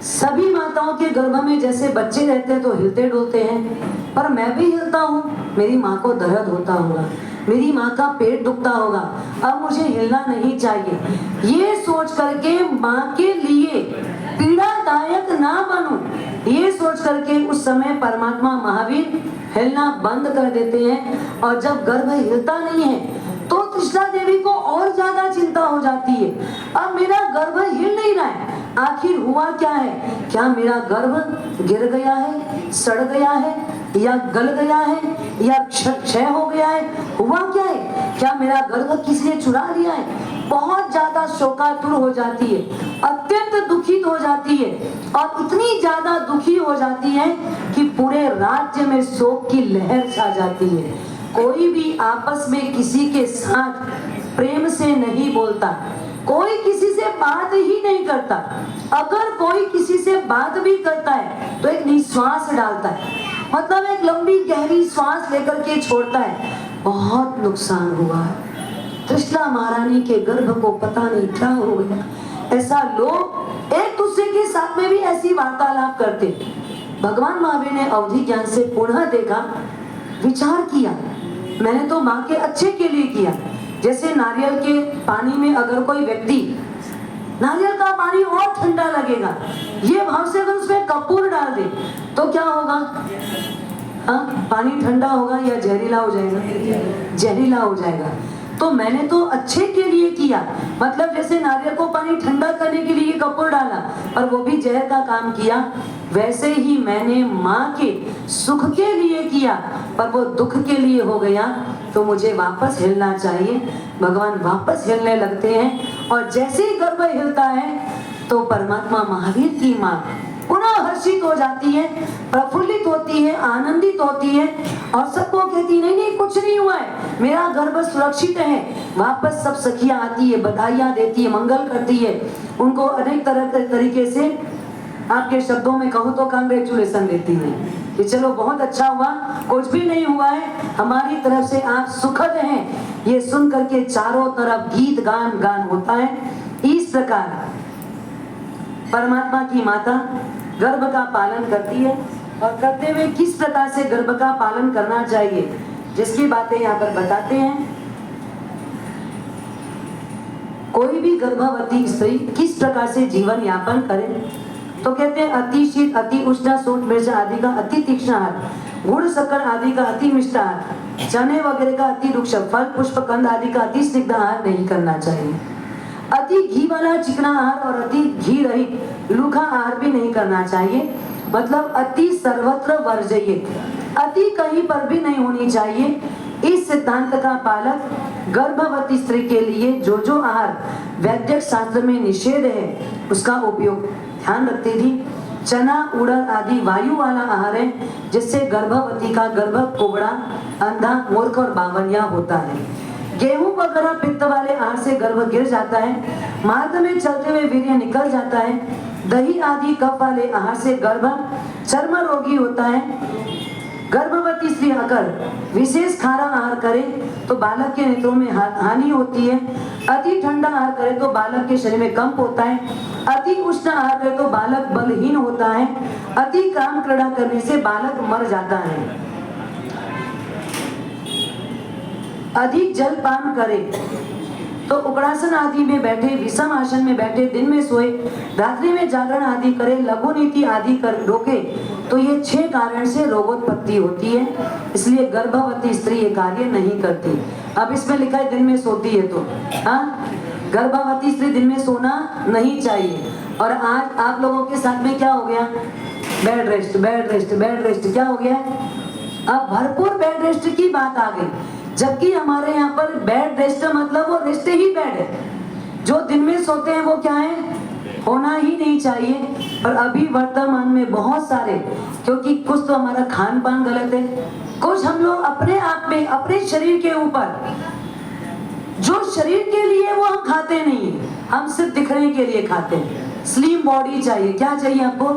सभी माताओं के गर्भ में जैसे बच्चे रहते हैं तो हिलते डुलते हैं, पर मैं भी हिलता हूँ। मेरी माँ को दर्द होता होगा, मेरी माँ का पेट दुखता होगा, अब मुझे हिलना नहीं चाहिए। ये सोच करके माँ के लिए पीड़ादायक ना बनूं, ये सोच करके उस समय परमात्मा महावीर हिलना बंद कर देते हैं। और जब गर्भ हिलता नहीं है तो त्रिशला देवी को और ज्यादा चिंता हो जाती है, अब मेरा गर्भ हिल नहीं रहा है, आखिर हुआ क्या है? क्या मेरा गर्भ गिर गया है, सड़ गया है? या गल गया है या क्षय हो गया है, हुआ क्या है, क्या मेरा गर्भ किसी ने चुरा लिया है? बहुत ज्यादा शोकातुर हो जाती है, अत्यंत दुखित हो जाती है और इतनी ज्यादा दुखी हो जाती है कि पूरे राज्य में शोक की लहर छा जाती है। कोई भी आपस में किसी के साथ प्रेम से नहीं बोलता, कोई किसी से बात ही नहीं करता। अगर कोई किसी से बात भी करता है तो एक निश्वास डालता है, मतलब एक लंबी गहरी श्वास लेकर के छोड़ता है। बहुत नुकसान हुआ है। त्रिशला महारानी के गर्भ को पता नहीं क्या हो गया। ऐसा लोग एक दूसरे के साथ में भी ऐसी वार्तालाप करते। भगवान महावीर ने अवधि ज्ञान से पुनः देखा, विचार किया, मैंने तो माँ के अच्छे के लिए किया। जैसे नारियल के पानी में अगर कोई व्यक्ति नारियल का पानी और ठंडा लगेगा, ये भाव से अगर उसमें कपूर डाल दे तो क्या होगा? हाँ, पानी ठंडा होगा या जहरीला हो जाएगा? जहरीला हो जाएगा। तो मैंने तो अच्छे के लिए किया, मतलब जैसे नारियल को पानी ठंडा करने के लिए कपूर डाला और वो भी जहर का काम किया, वैसे ही मैंने माँ के सुख के लिए किया पर वो दुख के लिए हो गया, तो मुझे वापस हिलना चाहिए। भगवान वापस हिलने लगते हैं और जैसे ही गर्भ हिलता है तो परमात्मा महावीर की माँ पुनः हर्षित हो जाती है, प्रफुल्लित होती है, आनंदित होती है और सबको कहती नहीं नहीं कुछ नहीं हुआ है, मेरा गर्भ सुरक्षित है। वापस सब सखियां आती है, बधाइयां देती है, मंगल करती है, उनको अनेक तरह के तरीके से, आपके शब्दों में कहूँ तो कांग्रेचुलेशन देती है कि चलो बहुत अच्छा हुआ, कुछ भी नहीं हुआ है, हमारी तरफ से आप सुखद हैं। ये सुन करके चारों तरफ गीत गान गान होता है। इस प्रकार परमात्मा की माता गर्भ का पालन करती है और करते हुए किस प्रकार से गर्भ का पालन करना चाहिए, जिसकी बातें यहाँ पर बताते हैं। कोई भी गर्भवती स्त्री किस प्रकार से जीवन यापन करे, तो कहते हैं अति शीत, अति उष्ण, सोट मिर्च आदि का अति तीक्ष्ण आहार, गुड़ शक्कर आदि का अति मिष्ट आहार, चने वगैरह का अति रुक्ष, फल पुष्प कंद आदि का अति स्निग्ध आहार नहीं करना चाहिए। अति घी वाला चिकना आहार और अति घी रहित लूखा आहार भी नहीं करना चाहिए, मतलब अति सर्वत्र वर्जयित, अति कहीं पर भी नहीं होनी चाहिए। इस सिद्धांत का पालक गर्भवती स्त्री के लिए जो जो आहार वैद्य शास्त्र में निषेध है उसका उपयोग ध्यान रखती थी। चना, उड़द आदि वायु वाला आहार है, जिससे गर्भवती का गर्भ कोबड़ा, अंधा, मूर्ख और बावनिया होता है। गेहूं वगैरह पित्त वाले आहार से गर्भ गिर जाता है, मार्ग में चलते हुए वीर्य निकल जाता है। दही आदि कफ वाले आहार से गर्भ चर्म रोगी होता है। गर्भवती स्त्री अगर विशेष खारा आहार करे तो बालक के नेत्रों में हानि होती है। अति ठंडा आहार करे तो बालक के शरीर में कंप होता है। अति उष्ण आहार करे तो बालक बलहीन होता है। अति काम क्रीड़ा करने से बालक मर जाता है। अधिक जल पान करे तो उग्रासन आदि में बैठे, विषम आसन में बैठे, दिन में सोए, रात्रि में जागरण आदि करे, लघु नीति आदि कर रोके, तो ये 6 कारण से रोगोत्पत्ति होती है। इसलिए गर्भवती स्त्री ये कार्य नहीं करती। अब इसमें लिखा है दिन में सोती है, तो हाँ, गर्भवती स्त्री दिन में सोना नहीं चाहिए। और आज आप लोगों के साथ में क्या हो गया? Bed rest, bed rest, bed rest, क्या हो गया? अब भरपूर बेड रेस्ट की बात आ गई, जबकि हमारे यहाँ पर बेड रेस्ट मतलब वो रेस्ट ही बेड है। जो दिन में सोते हैं वो क्या है? होना ही नहीं चाहिए। पर अभी वर्तमान में बहुत सारे, क्योंकि कुछ तो हमारा खान पान गलत है, कुछ हम लोग अपने आप में, अपने शरीर के ऊपर, जो शरीर के लिए वो हम खाते नहीं है, हम सिर्फ दिखने के लिए खाते हैं। स्लिम बॉडी चाहिए। क्या चाहिए आपको?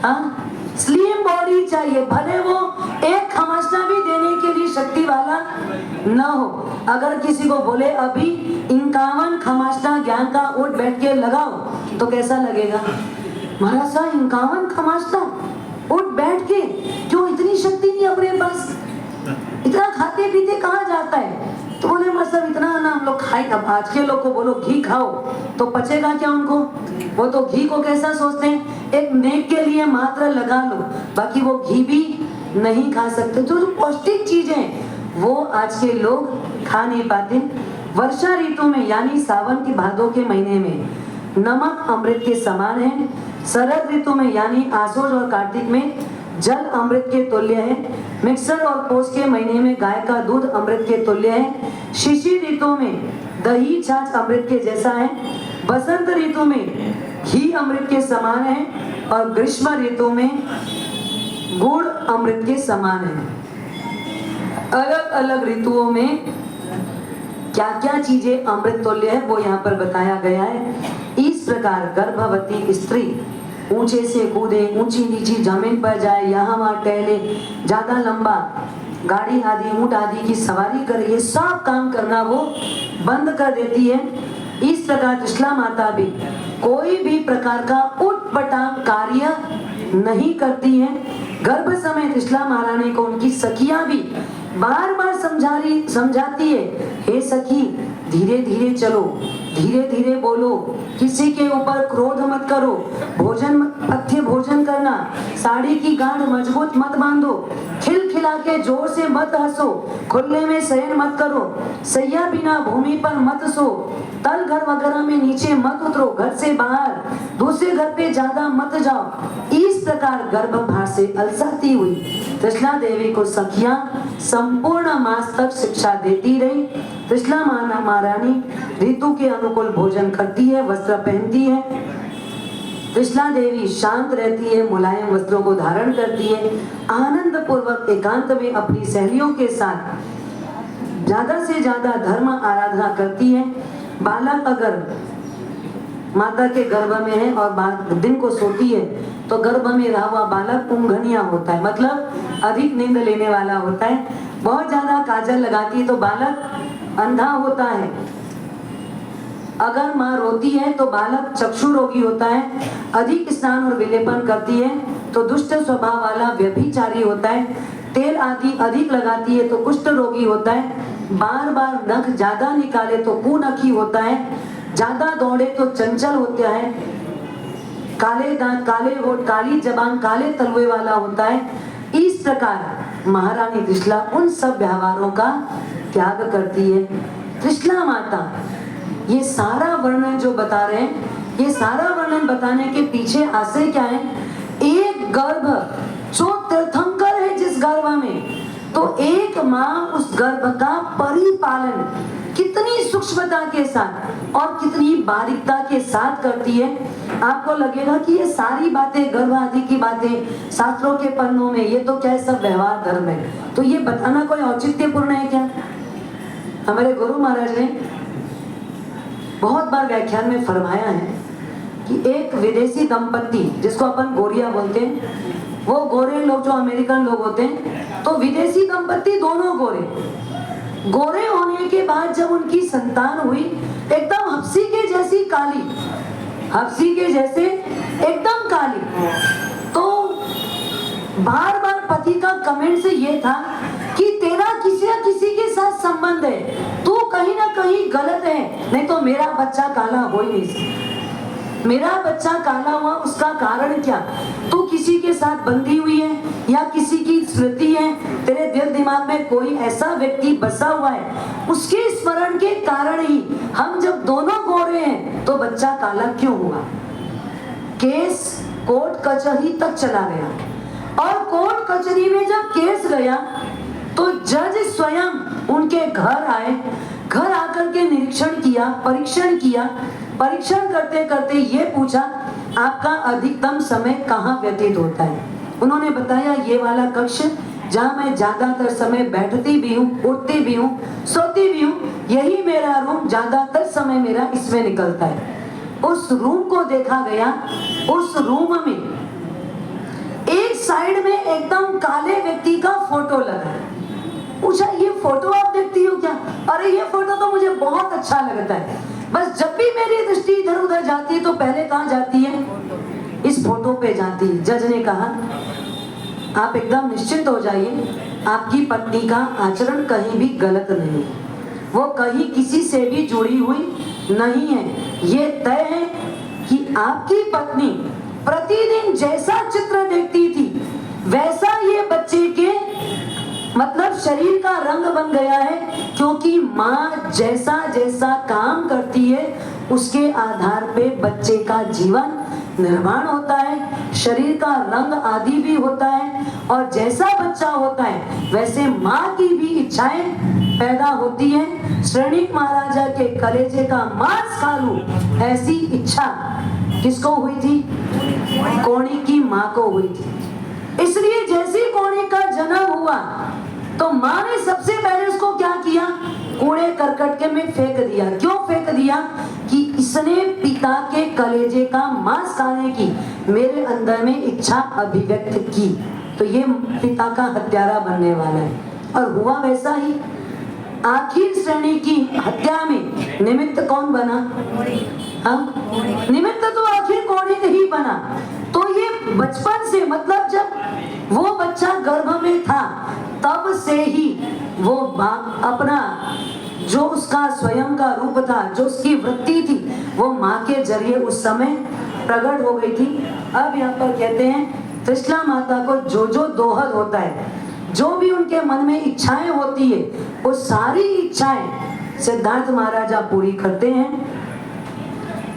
हाँ, स्लिम बॉडी चाहिए, भले वो एक खमासना भी देने के लिए शक्ति वाला न हो। अगर किसी को बोले अभी 51 खमासना ज्ञान का उठ बैठ के लगाओ तो कैसा लगेगा? महाराज साहब 51 खमासना उठ बैठ के, क्यों? इतनी शक्ति नहीं अपने पास, इतना खाते पीते कहाँ जाता है? तो बोले मतलब इतना ना हम लोग खाए। अब आज के लोग को बोलो घी खाओ तो पचेगा क्या उनको? वो तो घी को कैसा सोचते हैं, एक नेक के लिए मात्र लगा लो, बाकी वो घी भी नहीं खा सकते। तो जो पौष्टिक चीजें वो आज के लोग खा नहीं पाते। वर्षा ऋतु में यानी सावन के भादों के महीने में नमक अमृत के समान है। शरद ऋतु में यानी आसोज और कार्तिक में जल अमृत के तुल्य है। मिक्सर और पोष के महीने में गाय का दूध अमृत के तुल्य है। शिशिर ऋतु में दही छाछ अमृत के जैसा है। बसंत ऋतु में घी अमृत के समान है और ग्रीष्म ऋतु में गुड़ अमृत के समान है। अलग अलग ऋतुओं में क्या क्या चीजें अमृत तुल्य है वो यहाँ पर बताया गया है। इस प्रकार गर्भवती स्त्री ऊंचे से कूदे, ऊंची नीची जमीन पर जाए, यहाँ वहाँ टहले, ज्यादा लंबा गाड़ी आदि ऊंट आदि की सवारी करे, ये सब काम करना वो बंद कर देती है। इस प्रकार त्रिशला माता भी कोई भी प्रकार का उटपटांग कार्य नहीं करती है। गर्भ समय त्रिशला महारानी को उनकी सखियां भी बार बार समझाती है, हे सखी धीरे धीरे चलो, धीरे धीरे बोलो, किसी के ऊपर क्रोध मत करो, अच्छे भोजन करना, साड़ी की गांठ मजबूत मत बांधो, खिलखिला के जोर से मत हंसो, खुले में शयन मत करो, सैया बिना भूमि पर मत सो, तल घर वगैरह में नीचे मत उतरो, घर से बाहर दूसरे घर पे ज्यादा मत जाओ। इस प्रकार गर्भभार से अलसाती हुई त्रिशला देवी को सखियां संपूर्ण मास तक शिक्षा देती रही। त्रिशला महारानी ऋतु के अनुकूल भोजन करती है, वस्त्र पहनती है। त्रिशला देवी शांत रहती है, मुलायम वस्त्रों को धारण करती है, आनंद पूर्वक एकांत में अपनी सहेलियों के साथ ज्यादा से ज्यादा धर्म आराधना करती है। बालक अगर माता के गर्भ में है और दिन को सोती है तो गर्भ में रहा हुआ बालक ऊँघनिया होता है, मतलब अधिक नींद लेने वाला होता है। बहुत ज्यादा काजल लगाती है तो बालक अंधा होता है। अगर माँ रोती है तो बालक चक्षु रोगी होता है। अधिक स्नान और विलेपन करती है तो दुष्ट स्वभाव वाला व्यभिचारी होता है। तेल आदि अधिक लगाती है तो कुष्ठ रोगी होता है। बार बार नख ज्यादा निकाले तो कुनखी होता है। ज्यादा दौड़े तो चंचल होता है। काले दांत, काले होठ, काली जबान, काले तलवे वाला होता है। इस प्रकार महारानी त्रिशला उन सब व्यवहारों का त्याग करती है। त्रिशला माता ये सारा वर्णन जो बता रहे हैं, ये सारा वर्णन बताने के पीछे आशय क्या है? एक गर्भ जो तीर्थंकर है जिस गर्भ में, तो एक माँ उस गर्भ का परिपालन कितनी सूक्ष्मता के साथ और कितनी बारीकता के साथ करती है। आपको लगेगा कि ये सारी बातें, गर्भ आदि की बातें शास्त्रों के पन्नों में, ये तो क्या है, सब व्यवहार धर्म है, तो ये बताना कोई औचित्यपूर्ण है क्या? हमारे गुरु महाराज ने बहुत बार व्याख्यान में फरमाया है कि एक विदेशी दंपत्ति, जिसको अपन गोरिया बोलते हैं, वो गोरे लोग जो अमेरिकन लोग होते हैं, तो विदेशी दंपत्ति दोनों गोरे होने के बाद जब उनकी संतान हुई, एकदम हफ्सी के जैसी काली, हफ्सी के जैसे एकदम काली, तो बार बार पति का कमेंट से ये था कि तेरा किसी न किसी के साथ संबंध है, तू कहीं ना कहीं गलत है, नहीं तो मेरा बच्चा काला हो ही नहीं सकता। मेरा बच्चा काला हुआ उसका कारण क्या? तू किसी के साथ बंधी हुई है या किसी की स्मृति है, तेरे दिल दिमाग में कोई ऐसा व्यक्ति बसा हुआ है, उसके स्मरण के कारण ही हम जब दोनों गोरे हैं तो बच्चा काला क्यों हुआ? केस कोर्ट कचहरी तक चला गया और कोर्ट कचहरी में जब केस गया तो जज स्वयं उनके घर आए, घर आकर के निरीक्षण किया, परीक्षण करते करते ये पूछा आपका अधिकतम समय कहाँ व्यतीत होता है? उन्होंने बताया ये वाला कक्ष जहाँ मैं ज्यादातर समय बैठती भी हूँ, उठती भी हूँ, सोती भी हूँ, यही मेरा रूम, ज्यादातर समय मेरा इसमें निकलता है। उस रूम को देखा गया, उस रूम में एक साइड में एकदम काले व्यक्ति का फोटो लगा है। पूछा ये फोटो आप देखती हो क्या? अरे ये फोटो तो मुझे बहुत अच्छा लगता है, बस जब भी मेरी दृष्टि इधर उधर जाती है तो पहले कहाँ जाती है? इस फोटो पे जाती है। जज ने कहा आप एकदम निश्चिंत हो जाइए, आपकी पत्नी का आचरण कहीं भी गलत नहीं है, वो कहीं किसी से भी जुड़ी हुई नहीं है। ये तय है कि आपकी पत्नी प्रतिदिन जैसा चित्र देखती थी वैसा ये बच्चे के मतलब शरीर का रंग बन गया है, क्योंकि माँ जैसा जैसा काम करती है उसके आधार पे बच्चे का जीवन निर्माण होता है, शरीर का रंग आदि भी होता है। और जैसा बच्चा होता है वैसे माँ की भी इच्छाएं पैदा होती है। श्रेणिक महाराजा के कलेजे का मांस खा लूं, ऐसी इच्छा किसको हुई थी? कोणी की माँ को हुई थी। इसलिए जैसे कोणी का जन्म हुआ तो माँ ने सबसे पहले उसको क्या किया? कूड़े करकट के में फेंक दिया। क्यों फेंक दिया? कि इसने पिता के कलेजे का मांस खाने की मेरे अंदर में इच्छा अभिव्यक्त की, तो ये पिता का हत्यारा बनने वाला है। और हुआ वैसा ही। आखिर श्रेणी की हत्या में निमित्त कौन बना? हाँ, निमित्त तो आखिर कोणी ही बना। तो ये बचपन से, मतलब जब वो बच्चा गर्भ में था तब से ही वो अपना जो उसका स्वयं का रूप था, जो उसकी वृत्ति थी, वो माँ के जरिए उस समय प्रकट हो गई थी। अब यहाँ पर कहते हैं त्रिशला माता को जो जो दोहद होता है, जो भी उनके मन में इच्छाएं होती है, वो सारी इच्छाएं सिद्धार्थ महाराजा पूरी करते हैं।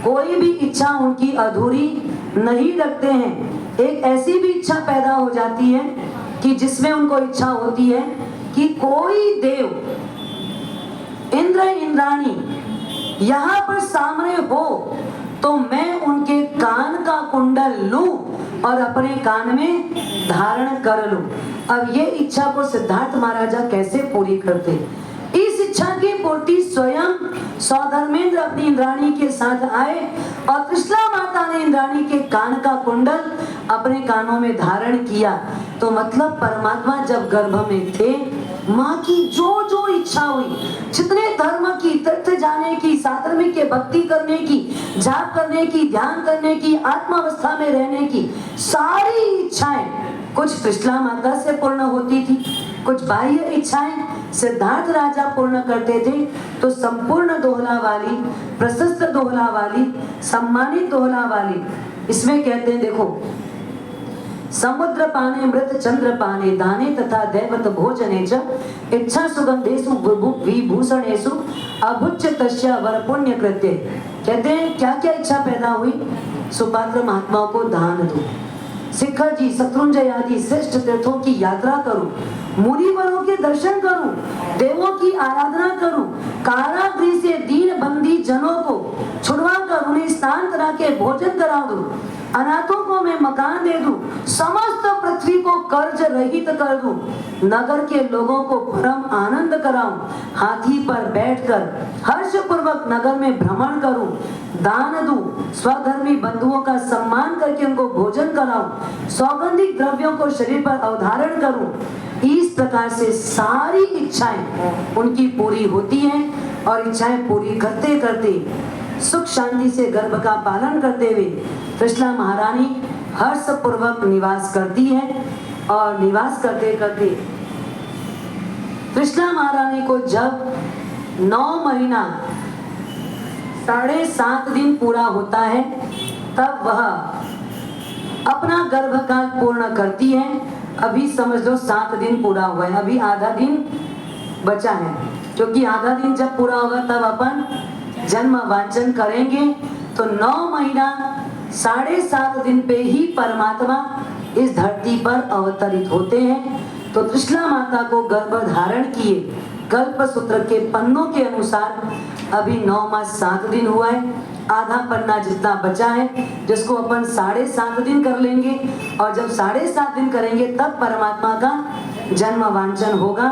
कोई भी इच्छा उनकी अधूरी नहीं रखते हैं। एक ऐसी भी इच्छा पैदा हो जाती है कि जिसमें उनको इच्छा होती है कि कोई देव, इंद्र इंद्राणी यहाँ पर सामने हो तो मैं उनके कान का कुंडल लूं और अपने कान में धारण कर लूं। अब ये इच्छा को सिद्धार्थ महाराजा कैसे पूरी करते? इस इच्छा की पूर्ति स्वयं सौधर्मेंद्र अपनी इंद्राणी के साथ आए और त्रिशला माता ने इंद्राणी के कान का कुंडल अपने कानों में धारण किया। तो मतलब परमात्मा जब गर्भ में थे, माँ की जो जो इच्छा हुई, जितने धर्म की, तीर्थ जाने की, साधर्मिक के भक्ति करने की, जाप करने की, ध्यान करने की, आत्मावस्था में रहने की सारी इच्छाएं कुछ त्रिशला माता से पूर्ण होती थी, कुछ बाह्य इच्छाएं सिद्धार्थ राजा पूर्ण करते थे। तो संपूर्ण दोहला वाली, प्रशस्त दोहला वाली, सम्मानित दोहला वाली, इसमें कहते हैं देखो, समुद्र पाने मृत चंद्र पाने दाने तथा दैवत भोजने च इच्छा सुगंधेषु विभूषणेषु अभुच्य तस्या वर पुण्य कृत्य। कहते हैं क्या क्या इच्छा पैदा हुई? सुपात्र महात्माओं को दान दो, शिखर जी, शत्रुंजय आदि श्रेष्ठ तीर्थों की यात्रा करूं, मुनिवरों के दर्शन करूं, देवों की आराधना करूं, कारागृह से दीन बंदी जनों को छुड़वा कर उन्हें स्नान करा के भोजन करा दूं, अनाथों को मैं मकान दे दूं, समस्त पृथ्वी को कर्ज रहित कर दूं, नगर के लोगों को परम आनंद कराऊं, हाथी पर बैठकर हर्ष पूर्वक नगर में भ्रमण करूं, दान दूं, स्वधर्मी बंधुओं का सम्मान करके उनको भोजन कराऊं, सौगंधिक द्रव्यों को शरीर पर अवधारण करूं। इस प्रकार से सारी इच्छाएं उनकी पूरी होती हैं और इच्छाएं पूरी करते करते सुख शांति से गर्भ का पालन करते हुए त्रिशला महारानी हर्ष पूर्वक निवास करती है। और निवास करते करते त्रिशला महारानी को जब 9 महीना 7.5 दिन पूरा होता है तब वह अपना गर्भकाल पूर्ण करती है। अभी समझ लो 7 दिन पूरा हुआ है, अभी आधा दिन बचा है, क्योंकि आधा दिन जब पूरा होगा तब अपन जन्म वांचन करेंगे। तो 9 महीना 7.5 दिन पे ही परमात्मा इस धरती पर अवतरित होते हैं। तो त्रिशला माता को गर्भ धारण किए कल्प सूत्र के पन्नों के अनुसार अभी 9 मास 7 दिन हुआ है, आधा पन्ना जितना बचा है जिसको अपन 7.5 दिन कर लेंगे और जब 7.5 दिन करेंगे तब परमात्मा का जन्म वांचन होगा।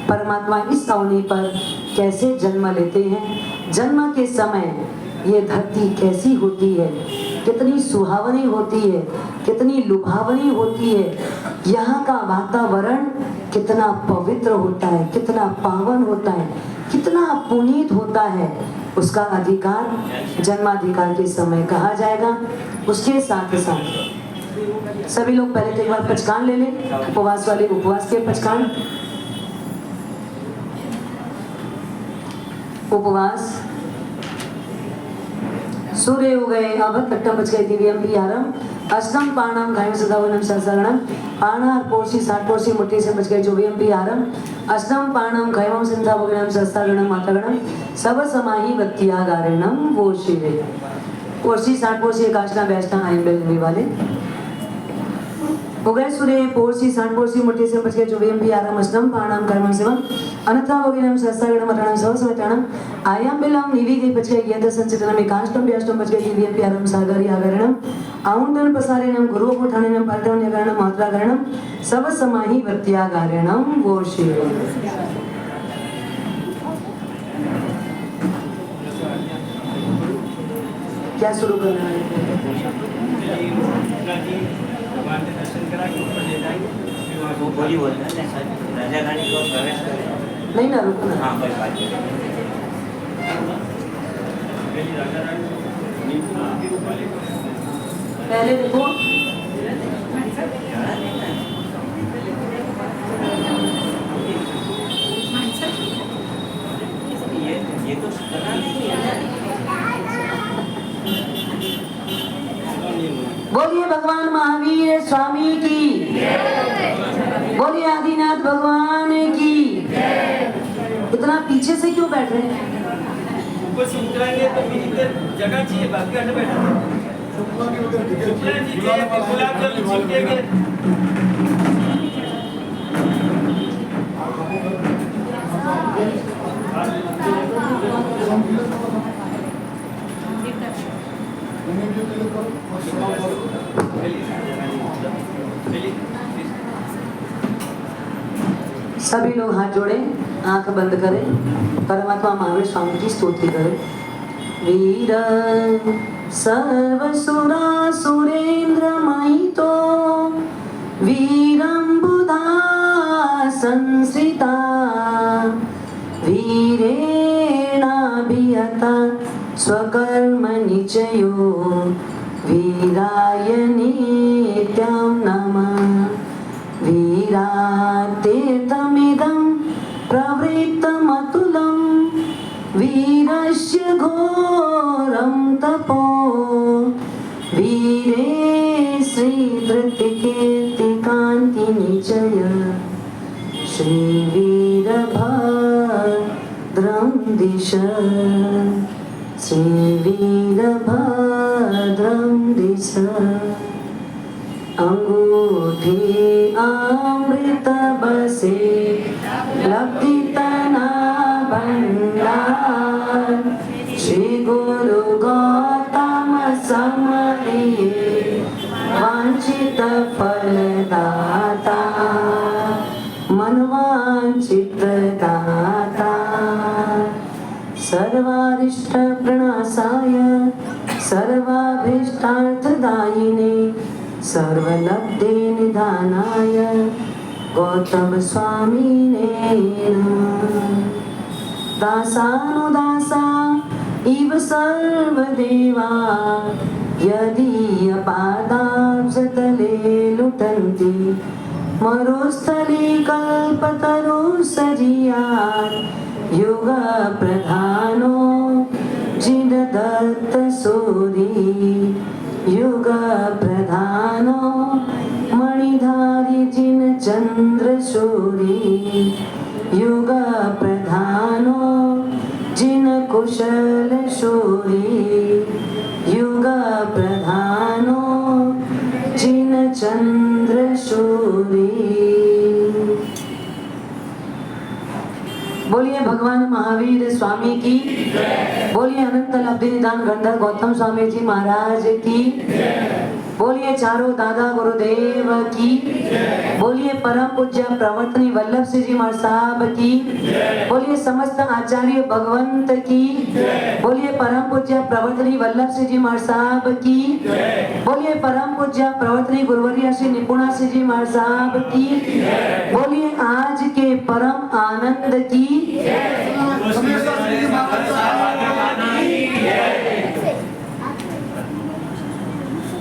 परमात्मा इस अवनी पर कैसे जन्म लेते हैं, जन्म के समय ये धरती कैसी होती है, कितनी सुहावनी होती है, कितनी लुभावनी होती है, यहाँ का वातावरण कितना पवित्र होता है, कितना पावन होता है, कितना पुनीत होता है, उसका अधिकार जन्माधिकार के समय कहा जाएगा। उसके साथ साथ सभी लोग पहले तो एक बार पचकान ले लें, उपवास वाले उपवास के पचकान। उपवास सूर्य उगए अभत कट्टम बच गए दिव्यम बिहारम अष्टम पाणम घायम सदावनम सहस्रणम पाणार पोषी साठ पोषी मुट्ठी से बच गए जोवियम बिहारम अष्टम पाणम घायम सिंधा वगणम सहस्रणम मातगणम सब समाही वत्तिया गारणम वो शिवे पोषी साठ पोषी काष्ठा बैष्ठा आइम बेलने वाले उगय सूर्य पोर्सी सांडपोर्सी मुट्ठी से बच गए जो वीएमपी आराम अष्टम प्राणाम कर्मम शिवम अनथा वगिनम सहस्रगणम मरणम सहस्रवटाणम आयाम बिलम निवि गई बच गए यद संचितनम एकाष्टम व्याष्टम बच गए वीएमपी आराम सागरी आगरणम आउंडन पसारेणम गुरु उठानेणम पाठवण यगरणम मात्रागरणम सब समाहि वत्यागारणम वो शिव। क्या शुरू करना है? भगवान के दर्शन करा के ऊपर ले जाएंगे वो बोली बोलना है राजा रानी को प्रवेश करें नहीं ना रुकना। हाँ कोई बात नहीं राजा रानी पहले देखो ये तो करना नहीं है। बोलिए भगवान महावीर स्वामी की, बोलिए आदिनाथ भगवान की। इतना पीछे से क्यों बैठ रहे हैं? ऊपर से उतरेंगे तो भी इधर जगह चाहिए बाकी हट बैठे शुक्ला जी के गुलाब जल छिड़केंगे। सभी लोग हाथ जोड़े, आंख बंद करें, परमात्मा महावीर स्वामी की स्तुति करें। वीर सर्वसुरा सुरेंद्र महितो वीरं बुधा संश्रिता वीरेणाभियता स्वकर्म निचयो वीराय नित्यं नमः। वीरातीर्थमिदं प्रवृत्तमतुलं वीरस्य घोरं तपो वीरे श्रीधृतिकीर्तिकान्तिनिचय श्रीवीरभद्रं दिश श्रीवीरभद्रं दिश। अंगूठी अमृत बसे लब्धितना भंडार श्री गुरु गौतम समलिए वांछित फलदाता मनवांछित दाता सर्वारिष्ट प्रणाशाय सर्वाभीष्टार्थदायिने सर्वलब्धे निधानाय गौतम स्वामिने नमः। दासानुदासा इव सर्वदेवा यदीयपादाब्जतले लुटन्ति मरुस्थली कल्पतरुसजीयात् युगप्रधानो जिनदत्तसूरी युगप्रधानो मणिधारी जिन चन्द्रसूरी युगप्रधानो जिन कुशलसूरी युगप्रधानो जिन चन्द्रसूरी। बोलिए भगवान महावीर स्वामी की, बोलिए अनंत लब्धि निदान गंधर गौतम स्वामी जी महाराज की, बोलिए चारों दादा गुरुदेव की, बोलिए परम पूज्य प्रवर्तनी वल्लभ सिंह जी महाराज साहब की, बोलिए समस्त आचार्य भगवंत की, बोलिए परम पूज्य प्रवर्तनी वल्लभ सिंह जी महाराज साहब की, बोलिए परम पूज्य प्रवर्तनी गुरुवर्य श्री निपुणा सिंह जी महाराज साहब की, बोलिए आज के परम आनंद की।